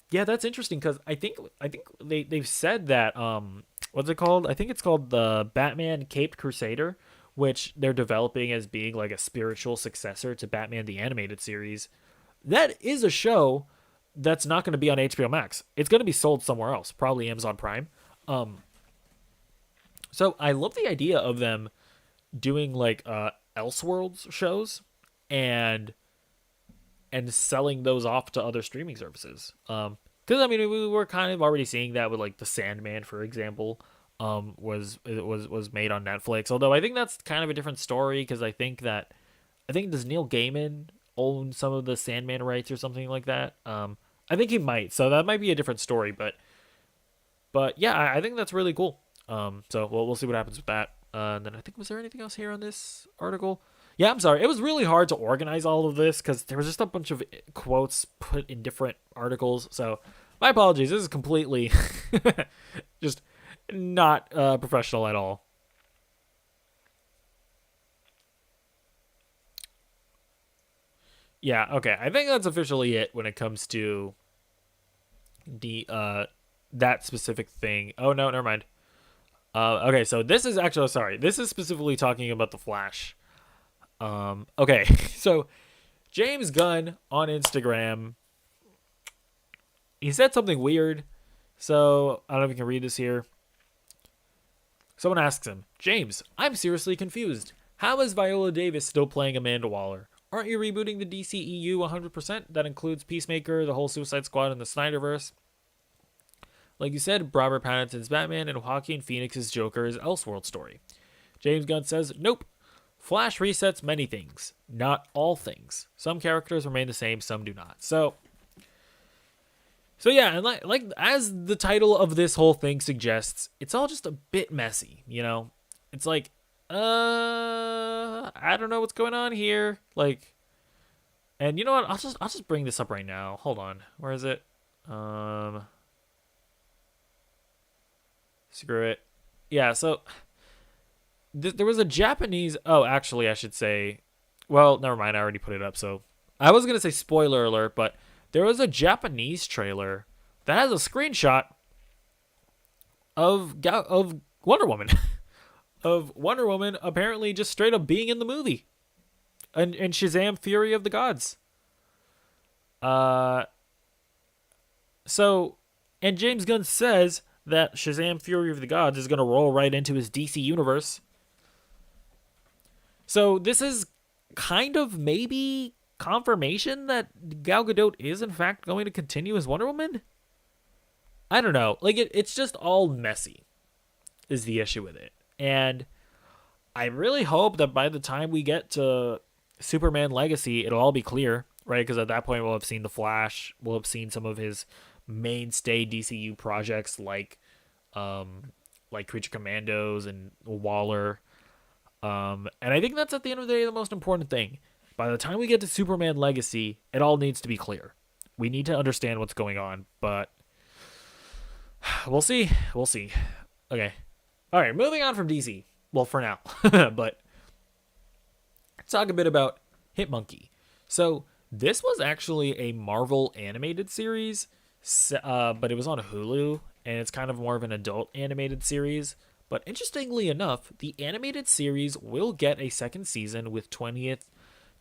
yeah, that's interesting because I think they've said that what's it called? I think it's called the Batman Caped Crusader, which they're developing as being like a spiritual successor to Batman the Animated Series. That is a show that's not going to be on HBO Max. It's going to be sold somewhere else, probably Amazon Prime. So I love the idea of them doing like Elseworlds shows and selling those off to other streaming services. Because I mean, we were kind of already seeing that with like the Sandman, for example, was made on Netflix. Although I think that's kind of a different story because I think does Neil Gaiman own some of the Sandman rights or something like that? I think he might, so that might be a different story. But yeah, I think that's really cool. So we'll see what happens with that. And then I think, was there anything else here on this article? Yeah, I'm sorry. It was really hard to organize all of this because there was just a bunch of quotes put in different articles. So my apologies. This is completely just not professional at all. Yeah, okay. I think that's officially it when it comes to the that specific thing. Oh no, never mind. Okay, so this is actually sorry. This is specifically talking about the Flash. Okay, so James Gunn on Instagram, he said something weird. So I don't know if you can read this here. Someone asks him, James, I'm seriously confused. How is Viola Davis still playing Amanda Waller? Aren't you rebooting the DCEU 100%? That includes Peacemaker, the whole Suicide Squad, and the Snyderverse. Like you said, Robert Pattinson's Batman and Joaquin Phoenix's Joker is Elseworld story. James Gunn says, nope. Flash resets many things, not all things. Some characters remain the same, some do not. So yeah, and like as the title of this whole thing suggests, it's all just a bit messy, you know? It's like, I don't know what's going on here. Like, and you know what? I'll just bring this up right now. Hold on. Where is it? Screw it. Yeah, so there was a Japanese. Oh, actually, I should say. Well, never mind. I already put it up. So I was gonna say spoiler alert, but there was a Japanese trailer that has a screenshot of Wonder Woman, of Wonder Woman apparently just straight up being in the movie, and Shazam: Fury of the Gods. So, and James Gunn says that Shazam: Fury of the Gods is gonna roll right into his DC universe. So this is kind of maybe confirmation that Gal Gadot is in fact going to continue as Wonder Woman. I don't know. Like it's just all messy is the issue with it. And I really hope that by the time we get to Superman Legacy, it'll all be clear, right? Because at that point we'll have seen the Flash, we'll have seen some of his mainstay DCU projects like Creature Commandos and Waller. And I think that's at the end of the day the most important thing. By the time we get to Superman Legacy, it all needs to be clear. We need to understand what's going on, but we'll see. We'll see. Okay. All right, moving on from DC. Well, for now. But let's talk a bit about Hitmonkey. So this was actually a Marvel animated series, but it was on Hulu, and it's kind of more of an adult animated series. But interestingly enough, the animated series will get a second season with 20th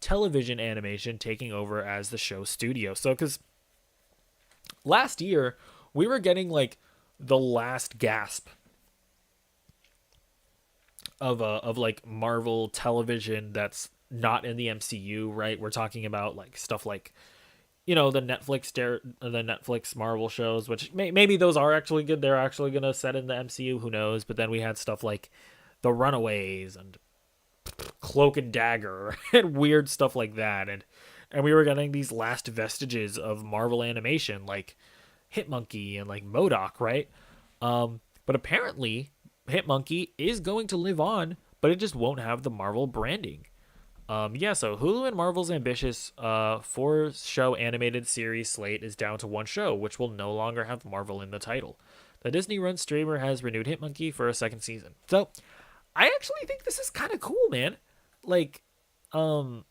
Television Animation taking over as the show studio. So, because last year, we were getting like the last gasp of like Marvel television that's not in the MCU, right? We're talking about like stuff like, you know, the Netflix Marvel shows, which maybe those are actually good. They're actually gonna set in the MCU. Who knows? But then we had stuff like The Runaways and Cloak and Dagger and weird stuff like that, and we were getting these last vestiges of Marvel animation like Hitmonkey and like MODOK, right? But apparently Hitmonkey is going to live on, but it just won't have the Marvel branding. Yeah, so Hulu and Marvel's ambitious four-show animated series slate is down to one show, which will no longer have Marvel in the title. The Disney-run streamer has renewed Hitmonkey for a second season. So, I actually think this is kind of cool, man. Like, because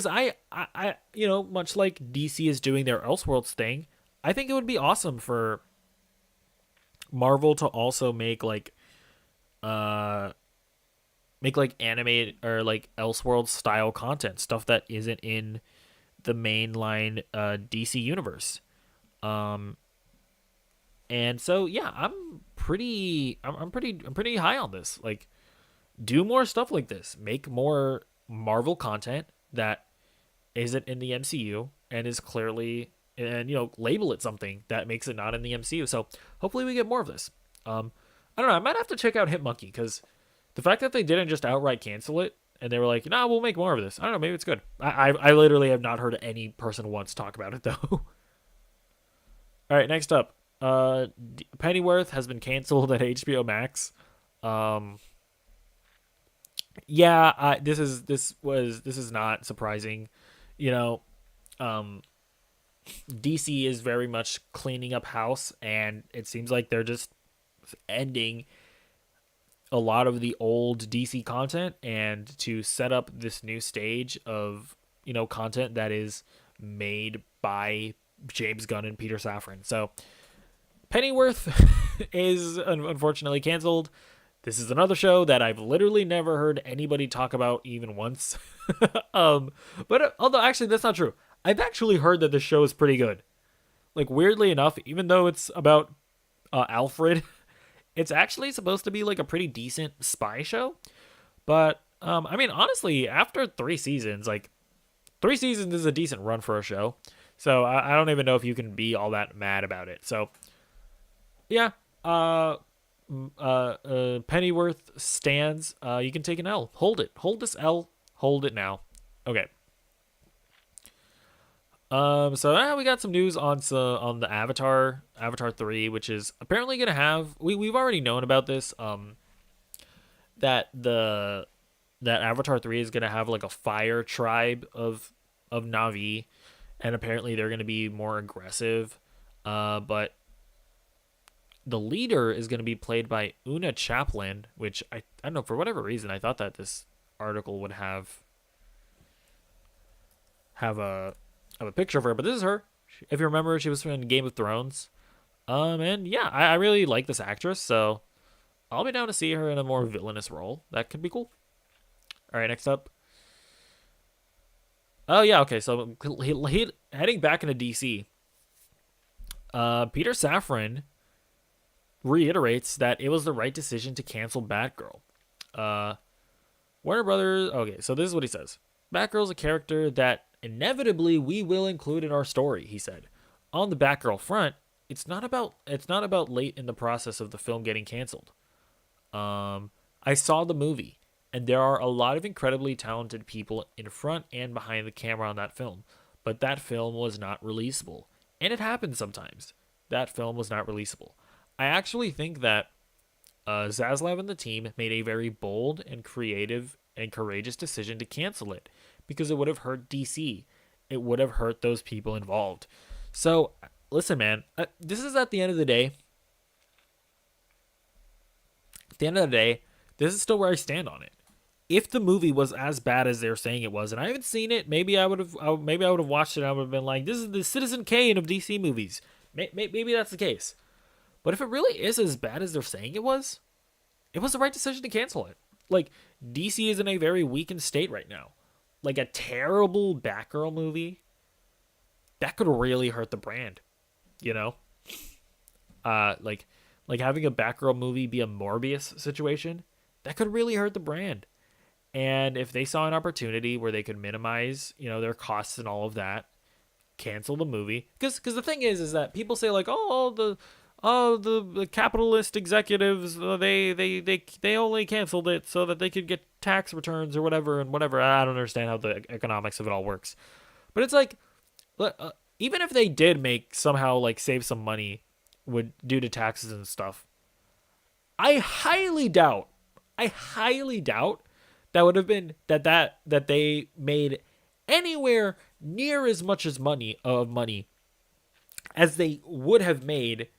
much like DC is doing their Elseworlds thing, I think it would be awesome for Marvel to also uh, make like animated or like Elseworlds style content, stuff that isn't in the mainline DC universe. Um, and so yeah, I'm pretty high on this. Like, do more stuff like this. Make more Marvel content that isn't in the MCU and is clearly, and label it something that makes it not in the MCU. So hopefully we get more of this. I don't know. I might have to check out Hitmonkey because the fact that they didn't just outright cancel it and they were like, "Nah, we'll make more of this." I don't know. Maybe it's good. I literally have not heard any person once talk about it though. All right, next up, Pennyworth has been canceled at HBO Max. Um, yeah, this is not surprising. You know, um, DC is very much cleaning up house, and it seems like they're just ending a lot of the old DC content and to set up this new stage of content that is made by James Gunn and Peter Safran. So Pennyworth is unfortunately canceled. This is another show that I've literally never heard anybody talk about even once. But although actually that's not true. I've actually heard that the show is pretty good. Like, weirdly enough, even though it's about Alfred, it's actually supposed to be like a pretty decent spy show. But I mean, honestly, after 3 seasons, like 3 seasons is a decent run for a show. So I don't even know if you can be all that mad about it. So yeah, Pennyworth stands. You can take an L. Hold it. Hold this L. Hold it now. Okay. So we got some news on the Avatar 3, which is apparently gonna have we've already known about this. That Avatar 3 is gonna have like a fire tribe of Na'vi, and apparently they're gonna be more aggressive. But the leader is gonna be played by Una Chaplin, which I don't know, for whatever reason I thought that this article would have a picture of her, but this is her. If you remember, she was in Game of Thrones. And yeah, I really like this actress, so I'll be down to see her in a more villainous role. That could be cool. All right, next up. Oh yeah, okay. So he heading back into DC. Peter Safran reiterates that it was the right decision to cancel Batgirl. Warner Brothers. Okay, so this is what he says. Batgirl's a character that inevitably we will include in our story, he said. On the Batgirl front, it's not about late in the process of the film getting canceled. I saw the movie, and there are a lot of incredibly talented people in front and behind the camera on that film, but that film was not releasable. And it happens sometimes. That film was not releasable. I actually think that Zaslav and the team made a very bold and creative and courageous decision to cancel it, because it would have hurt DC. It would have hurt those people involved. So, listen, man, this is at the end of the day. At the end of the day, this is still where I stand on it. If the movie was as bad as they're saying it was, and I haven't seen it, maybe I would have watched it and I would have been like, this is the Citizen Kane of DC movies. Maybe that's the case. But if it really is as bad as they're saying it was the right decision to cancel it. Like, DC is in a very weakened state right now. Like, a terrible Batgirl movie, that could really hurt the brand, like having a Batgirl movie be a Morbius situation, that could really hurt the brand. And if they saw an opportunity where they could minimize, their costs and all of that, cancel the movie. Because the thing is that people say like, the capitalist executives, they only canceled it so that they could get tax returns or whatever and whatever. I don't understand how the economics of it all works. But it's like, even if they did somehow save some money due to taxes and stuff, I highly doubt that would have been that they made anywhere near as much as money as they would have made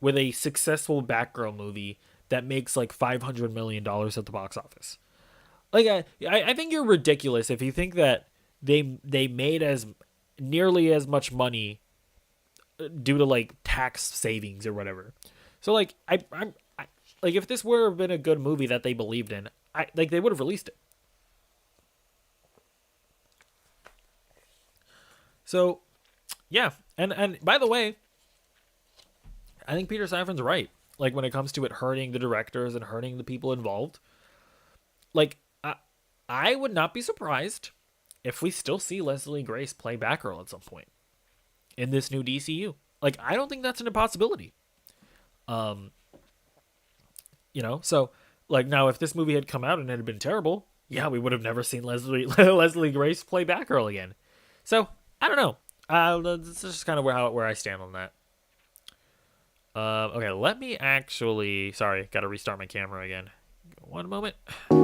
with a successful Batgirl movie that makes like $500 million at the box office. Like I think you're ridiculous if you think that they made as nearly as much money due to like tax savings or whatever. So like I'm like if this would have been a good movie that they believed in, they would have released it. So yeah, and by the way, I think Peter Safran's right. Like when it comes to it hurting the directors and hurting the people involved, like I would not be surprised if we still see Leslie Grace play Batgirl at some point in this new DCU. Like I don't think that's an impossibility. So like now if this movie had come out and it had been terrible, yeah, we would have never seen Leslie Grace play Batgirl again. So I don't know. This is just kind of where I stand on that. Okay, let me actually... Sorry, got to restart my camera again. One moment. All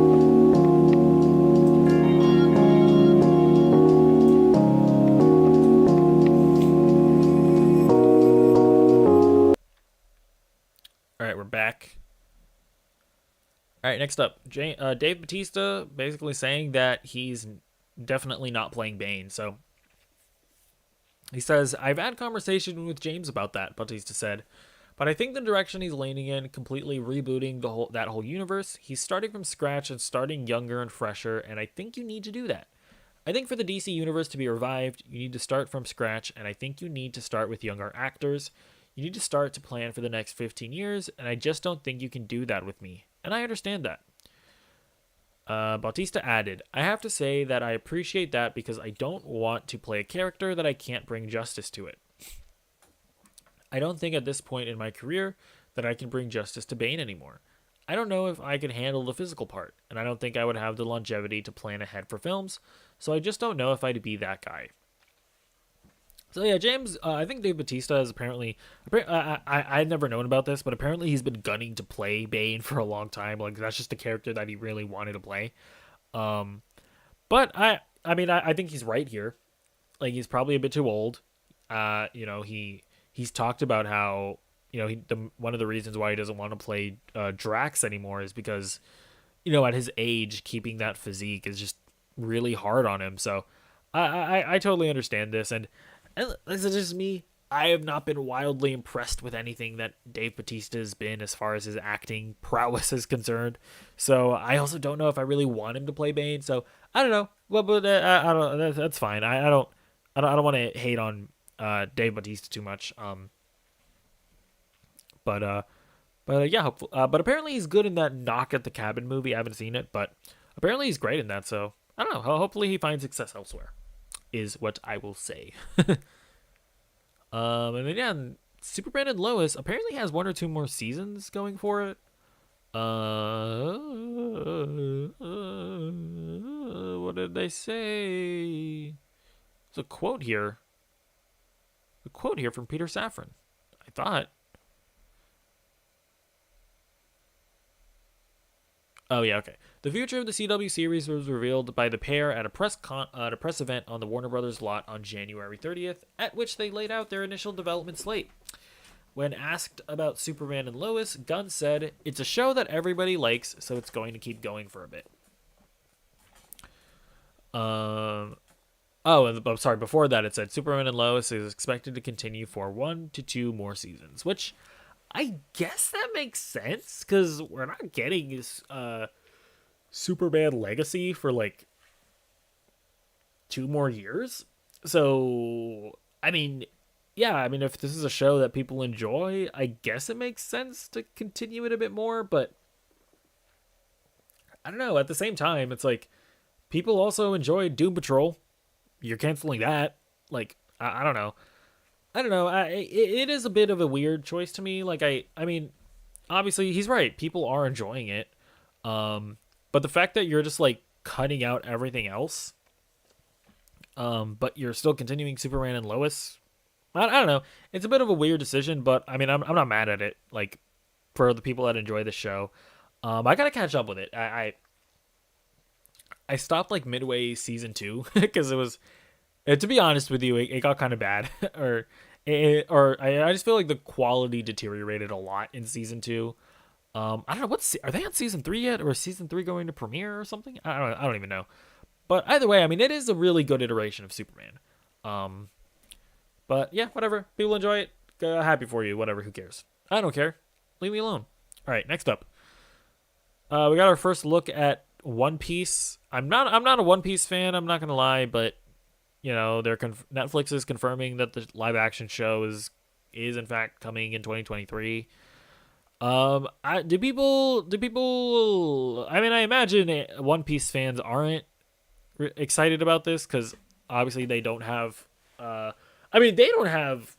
right, we're back. All right, next up. Dave Bautista basically saying that he's definitely not playing Bane. So he says, I've had conversation with James about that, Bautista said. But I think the direction he's leaning in, completely rebooting that whole universe, he's starting from scratch and starting younger and fresher, and I think you need to do that. I think for the DC universe to be revived, you need to start from scratch, and I think you need to start with younger actors. You need to start to plan for the next 15 years, and I just don't think you can do that with me. And I understand that. Bautista added, I have to say that I appreciate that because I don't want to play a character that I can't bring justice to it. I don't think at this point in my career that I can bring justice to Bane anymore. I don't know if I can handle the physical part, and I don't think I would have the longevity to plan ahead for films, so I just don't know if I'd be that guy. So yeah, James, I think Dave Bautista is apparently, I'd never known about this, but apparently he's been gunning to play Bane for a long time. Like that's just the character that he really wanted to play. But I think he's right here. Like he's probably a bit too old. He's talked about how, one of the reasons why he doesn't want to play Drax anymore is because, at his age, keeping that physique is just really hard on him. So I totally understand this. And this is just me. I have not been wildly impressed with anything that Dave Bautista has been as far as his acting prowess is concerned. So I also don't know if I really want him to play Bane. So I don't know. Well, but I don't. That's fine. I don't want to hate on Dave Bautista too much. But yeah, hopefully. But apparently he's good in that Knock at the Cabin movie. I haven't seen it, but apparently he's great in that. So I don't know. Hopefully he finds success elsewhere, is what I will say. And then yeah, Superman and Lois apparently has 1 or 2 more seasons going for it. What did they say? There's a quote here. A quote here from Peter Safran. I thought. Oh yeah, okay. The future of the CW series was revealed by the pair at a press event on the Warner Brothers lot on January 30th, at which they laid out their initial development slate. When asked about Superman and Lois, Gunn said, "It's a show that everybody likes, so it's going to keep going for a bit." And I'm sorry, before that it said Superman and Lois is expected to continue for 1 to 2 more seasons, which I guess that makes sense, because we're not getting this Superman Legacy for, 2 more years. So, if this is a show that people enjoy, I guess it makes sense to continue it a bit more, but I don't know. At the same time, it's like, people also enjoy Doom Patrol. You're canceling that. I don't know. It is a bit of a weird choice to me. Obviously he's right. People are enjoying it. But the fact that you're just cutting out everything else, but you're still continuing Superman and Lois, I don't know. It's a bit of a weird decision, but I'm not mad at it. For the people that enjoy the show, I gotta catch up with it. I stopped like midway season 2 because it was, to be honest with you, it got kind of bad, I just feel like the quality deteriorated a lot in season 2. I don't know are they on season 3 yet, or is season 3 going to premiere or something? I don't even know. But either way, I mean, it is a really good iteration of Superman. But yeah, whatever. People enjoy it. Happy for you. Whatever. Who cares? I don't care. Leave me alone. All right. Next up, we got our first look at One Piece. I'm not a One Piece fan. I'm not gonna lie, but you know, Netflix is confirming that the live action show is in fact coming in 2023. Do people? I mean, I imagine One Piece fans aren't excited about this because obviously they don't have. They don't have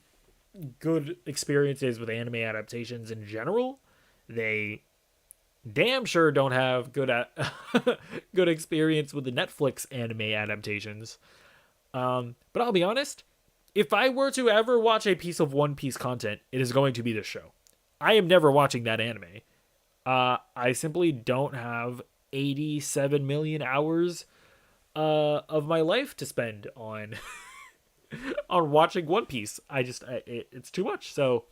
good experiences with anime adaptations in general. They damn sure don't have good experience with the Netflix anime adaptations. But I'll be honest, if I were to ever watch a piece of One Piece content, it is going to be this show. I am never watching that anime. I simply don't have 87 million hours of my life to spend on on watching One Piece. It's too much. So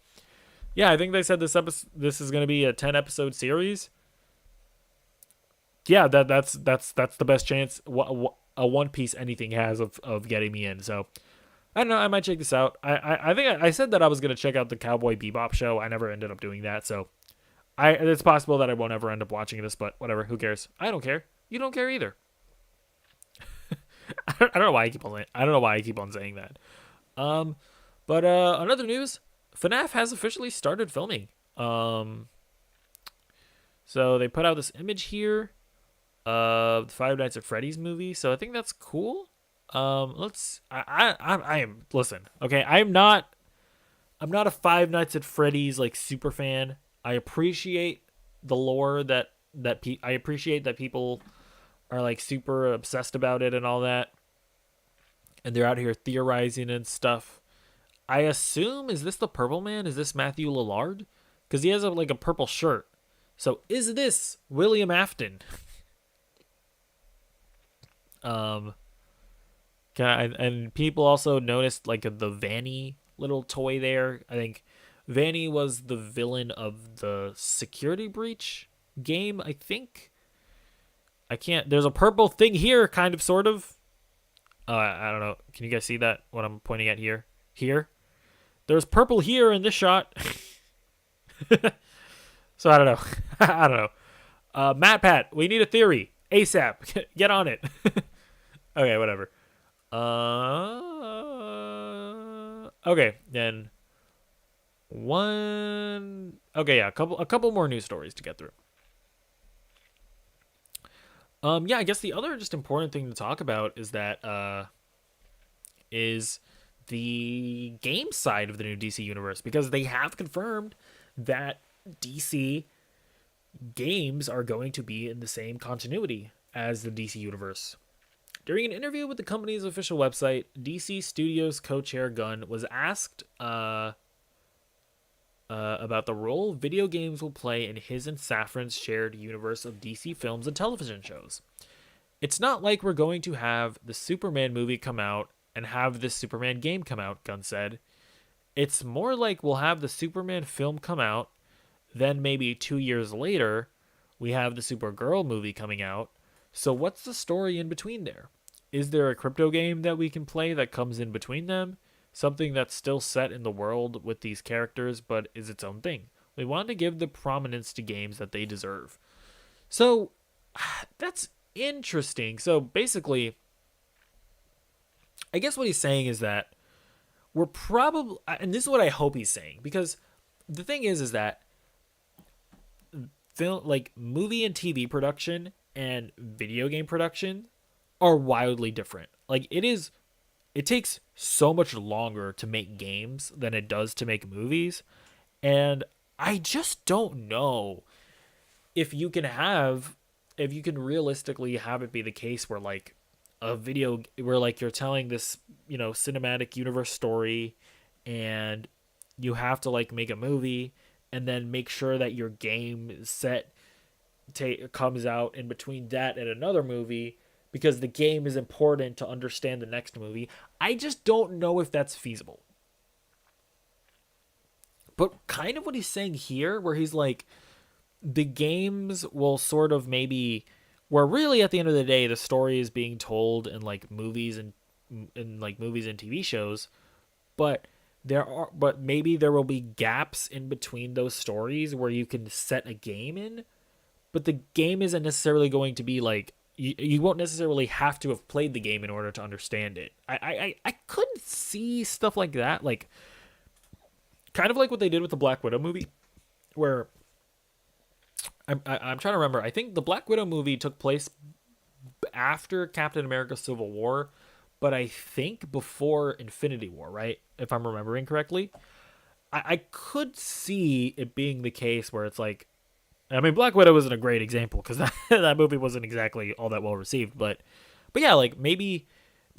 yeah, I think they said this is going to be a 10 episode series. Yeah, that's the best chance a One Piece anything has of getting me in. So I don't know. I might check this out. I think I said that I was going to check out the Cowboy Bebop show. I never ended up doing that. So it's possible that I won't ever end up watching this, but whatever. Who cares? I don't care. You don't care either. I don't know why I keep on saying that. But on other news, FNAF has officially started filming. So they put out this image here of the Five Nights at Freddy's movie. So I think that's cool. Listen, okay, I'm not a Five Nights at Freddy's like super fan. I appreciate the lore I appreciate that people are like super obsessed about it and all that, and they're out here theorizing and stuff. I assume, is this the Purple Man? Is this Matthew Lillard? Because he has a purple shirt. So is this William Afton? And people also noticed like the Vanny little toy there. I think Vanny was the villain of the Security Breach game, I think. There's a purple thing here, kind of, sort of. I don't know. Can you guys see that, what I'm pointing at here? Here. There's purple here in this shot. So I don't know. I don't know. Matt Pat, we need a theory. ASAP. Get on it. Okay, whatever. Okay, then a couple more news stories to get through. Yeah, I guess the other just important thing to talk about is that is the game side of the new DC universe, because they have confirmed that DC games are going to be in the same continuity as the DC universe. During an interview with the company's official website, DC Studios co-chair Gunn was asked about the role video games will play in his and Safran's shared universe of DC films and television shows. It's not like we're going to have the Superman movie come out and have this Superman game come out, Gunn said. It's more like we'll have the Superman film come out, then maybe 2 years later, we have the Supergirl movie coming out. So what's the story in between there? Is there a crypto game that we can play that comes in between them? Something that's still set in the world with these characters, but is its own thing. We want to give the prominence to games that they deserve. So, that's interesting. So, basically, I guess what he's saying is that we're probably, and this is what I hope he's saying, because the thing is that film, like movie and TV production and video game production are wildly different. Like it takes so much longer to make games than it does to make movies. And I just don't know if you can realistically have it be the case where like where like you're telling this, cinematic universe story and you have to like make a movie and then make sure that your game set comes out in between that and another movie, because the game is important to understand the next movie. I just don't know if that's feasible. But kind of what he's saying here, where he's like, the games will sort of maybe, where really at the end of the day, the story is being told in like movies and TV shows, but but maybe there will be gaps in between those stories where you can set a game in, but the game isn't necessarily going to be like, you won't necessarily have to have played the game in order to understand it. I couldn't see stuff like that, like kind of like what they did with the Black Widow movie, where I'm trying to remember. I think the Black Widow movie took place after Captain America Civil War, but I think before Infinity War, right? If I'm remembering correctly. I could see it being the case where it's like, I mean, Black Widow isn't a great example because that movie wasn't exactly all that well received, but yeah, like maybe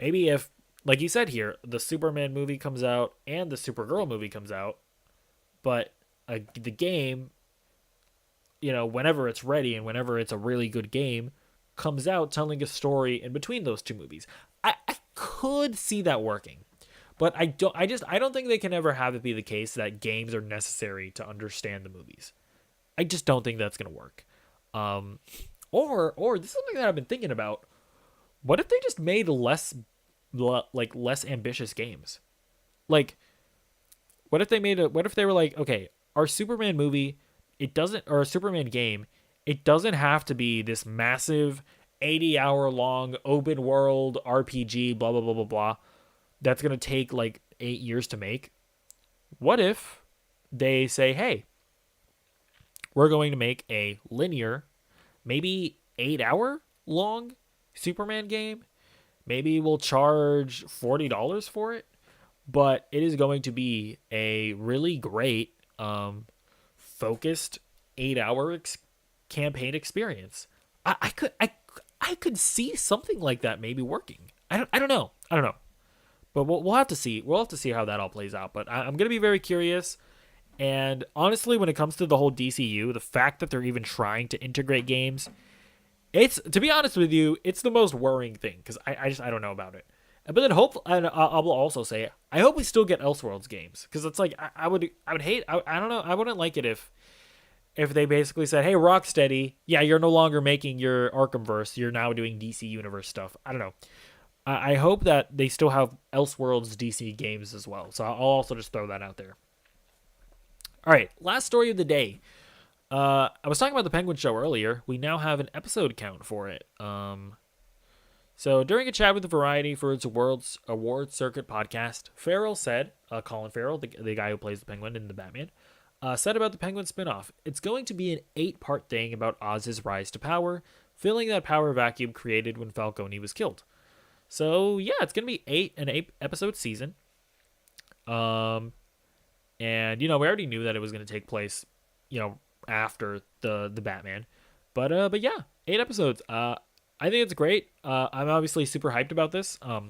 if, like you said here, the Superman movie comes out and the Supergirl movie comes out, but the game, whenever it's ready and whenever it's a really good game, comes out telling a story in between those two movies. I could see that working, but I don't think they can ever have it be the case that games are necessary to understand the movies. I just don't think that's gonna work. Or this is something that I've been thinking about. What if they just made less ambitious games? Like, what if they were like, okay, our Superman movie, or a Superman game, it doesn't have to be this massive 80-hour long open world RPG, blah, blah, blah, blah, blah, that's going to take like 8 years to make. What if they say, hey, we're going to make a linear, maybe 8-hour long Superman game. Maybe we'll charge $40 for it, but it is going to be a really great, focused 8-hour campaign experience. I could see something like that maybe working. I don't know, but we'll have to see. We'll have to see how that all plays out. But I'm gonna be very curious. And honestly, when it comes to the whole DCU, the fact that they're even trying to integrate games, it's, to be honest with you, it's the most worrying thing, because I don't know about it. But then and I will also say, I hope we still get Elseworlds games, because it's like I would hate, I don't know, I wouldn't like it if they basically said, hey, Rocksteady, yeah, you're no longer making your Arkhamverse, you're now doing DC Universe stuff. I don't know. I hope that they still have Elseworlds DC games as well. So I'll also just throw that out there. All right, last story of the day. I was talking about the Penguin Show earlier. We now have an episode count for it. So during a chat with Variety for its award circuit podcast, Farrell said, Colin Farrell, the guy who plays the Penguin in the Batman, said about the Penguin spinoff, it's going to be an 8-part thing about Oz's rise to power, filling that power vacuum created when Falcone was killed. So yeah, it's going to be an 8-episode season. And, we already knew that it was going to take place, after the Batman. But yeah, 8 episodes. I think it's great. I'm obviously super hyped about this. I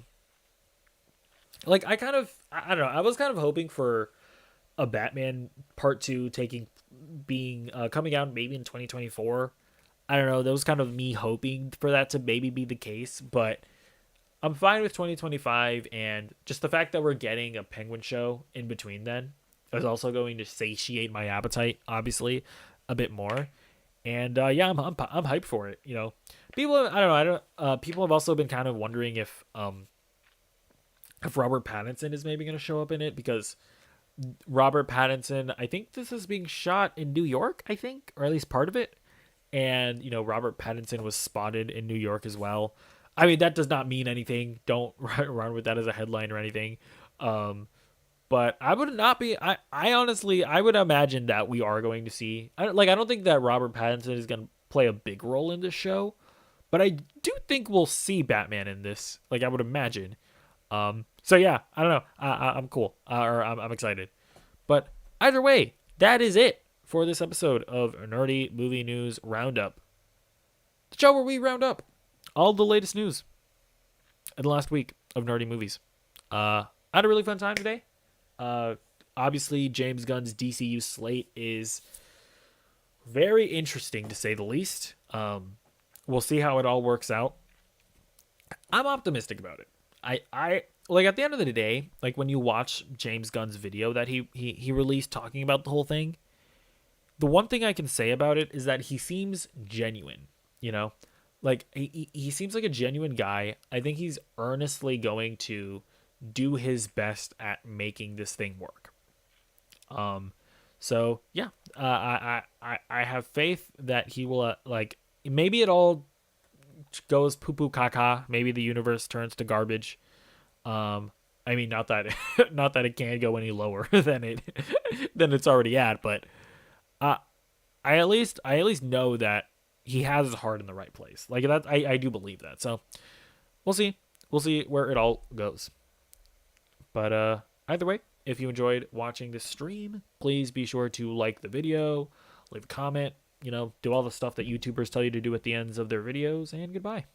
don't know. I was kind of hoping for a Batman Part 2 coming out maybe in 2024. I don't know. That was kind of me hoping for that to maybe be the case, but I'm fine with 2025, and just the fact that we're getting a Penguin show in between then is also going to satiate my appetite, obviously, a bit more. And yeah, I'm hyped for it. People, people have also been kind of wondering if Robert Pattinson is maybe going to show up in it, because Robert Pattinson, I think this is being shot in New York, I think, or at least part of it. And Robert Pattinson was spotted in New York as well. I mean, that does not mean anything. Don't run with that as a headline or anything. But I would not be. I honestly, I would imagine that we are going to see. I don't think that Robert Pattinson is going to play a big role in this show, but I do think we'll see Batman in this. I would imagine. So yeah, I don't know. I'm cool. I'm excited. But either way, that is it for this episode of Nerdy Movie News Roundup, the show where we round up all the latest news in the last week of nerdy movies. I had a really fun time today. Obviously, James Gunn's DCU slate is very interesting, to say the least. We'll see how it all works out. I'm optimistic about it. I like at the end of the day, like when you watch James Gunn's video that he released talking about the whole thing, the one thing I can say about it is that he seems genuine, you know? Like he seems like a genuine guy. I think he's earnestly going to do his best at making this thing work. So yeah, I have faith that he will like maybe it all goes poo poo caca. Maybe the universe turns to garbage. I mean, not that not that it can't go any lower than than it's already at, but uh, I at least know that he has his heart in the right place. Like that, I do believe that. So we'll see where it all goes. But either way, if you enjoyed watching this stream, please be sure to like the video, leave a comment, do all the stuff that YouTubers tell you to do at the ends of their videos, and goodbye.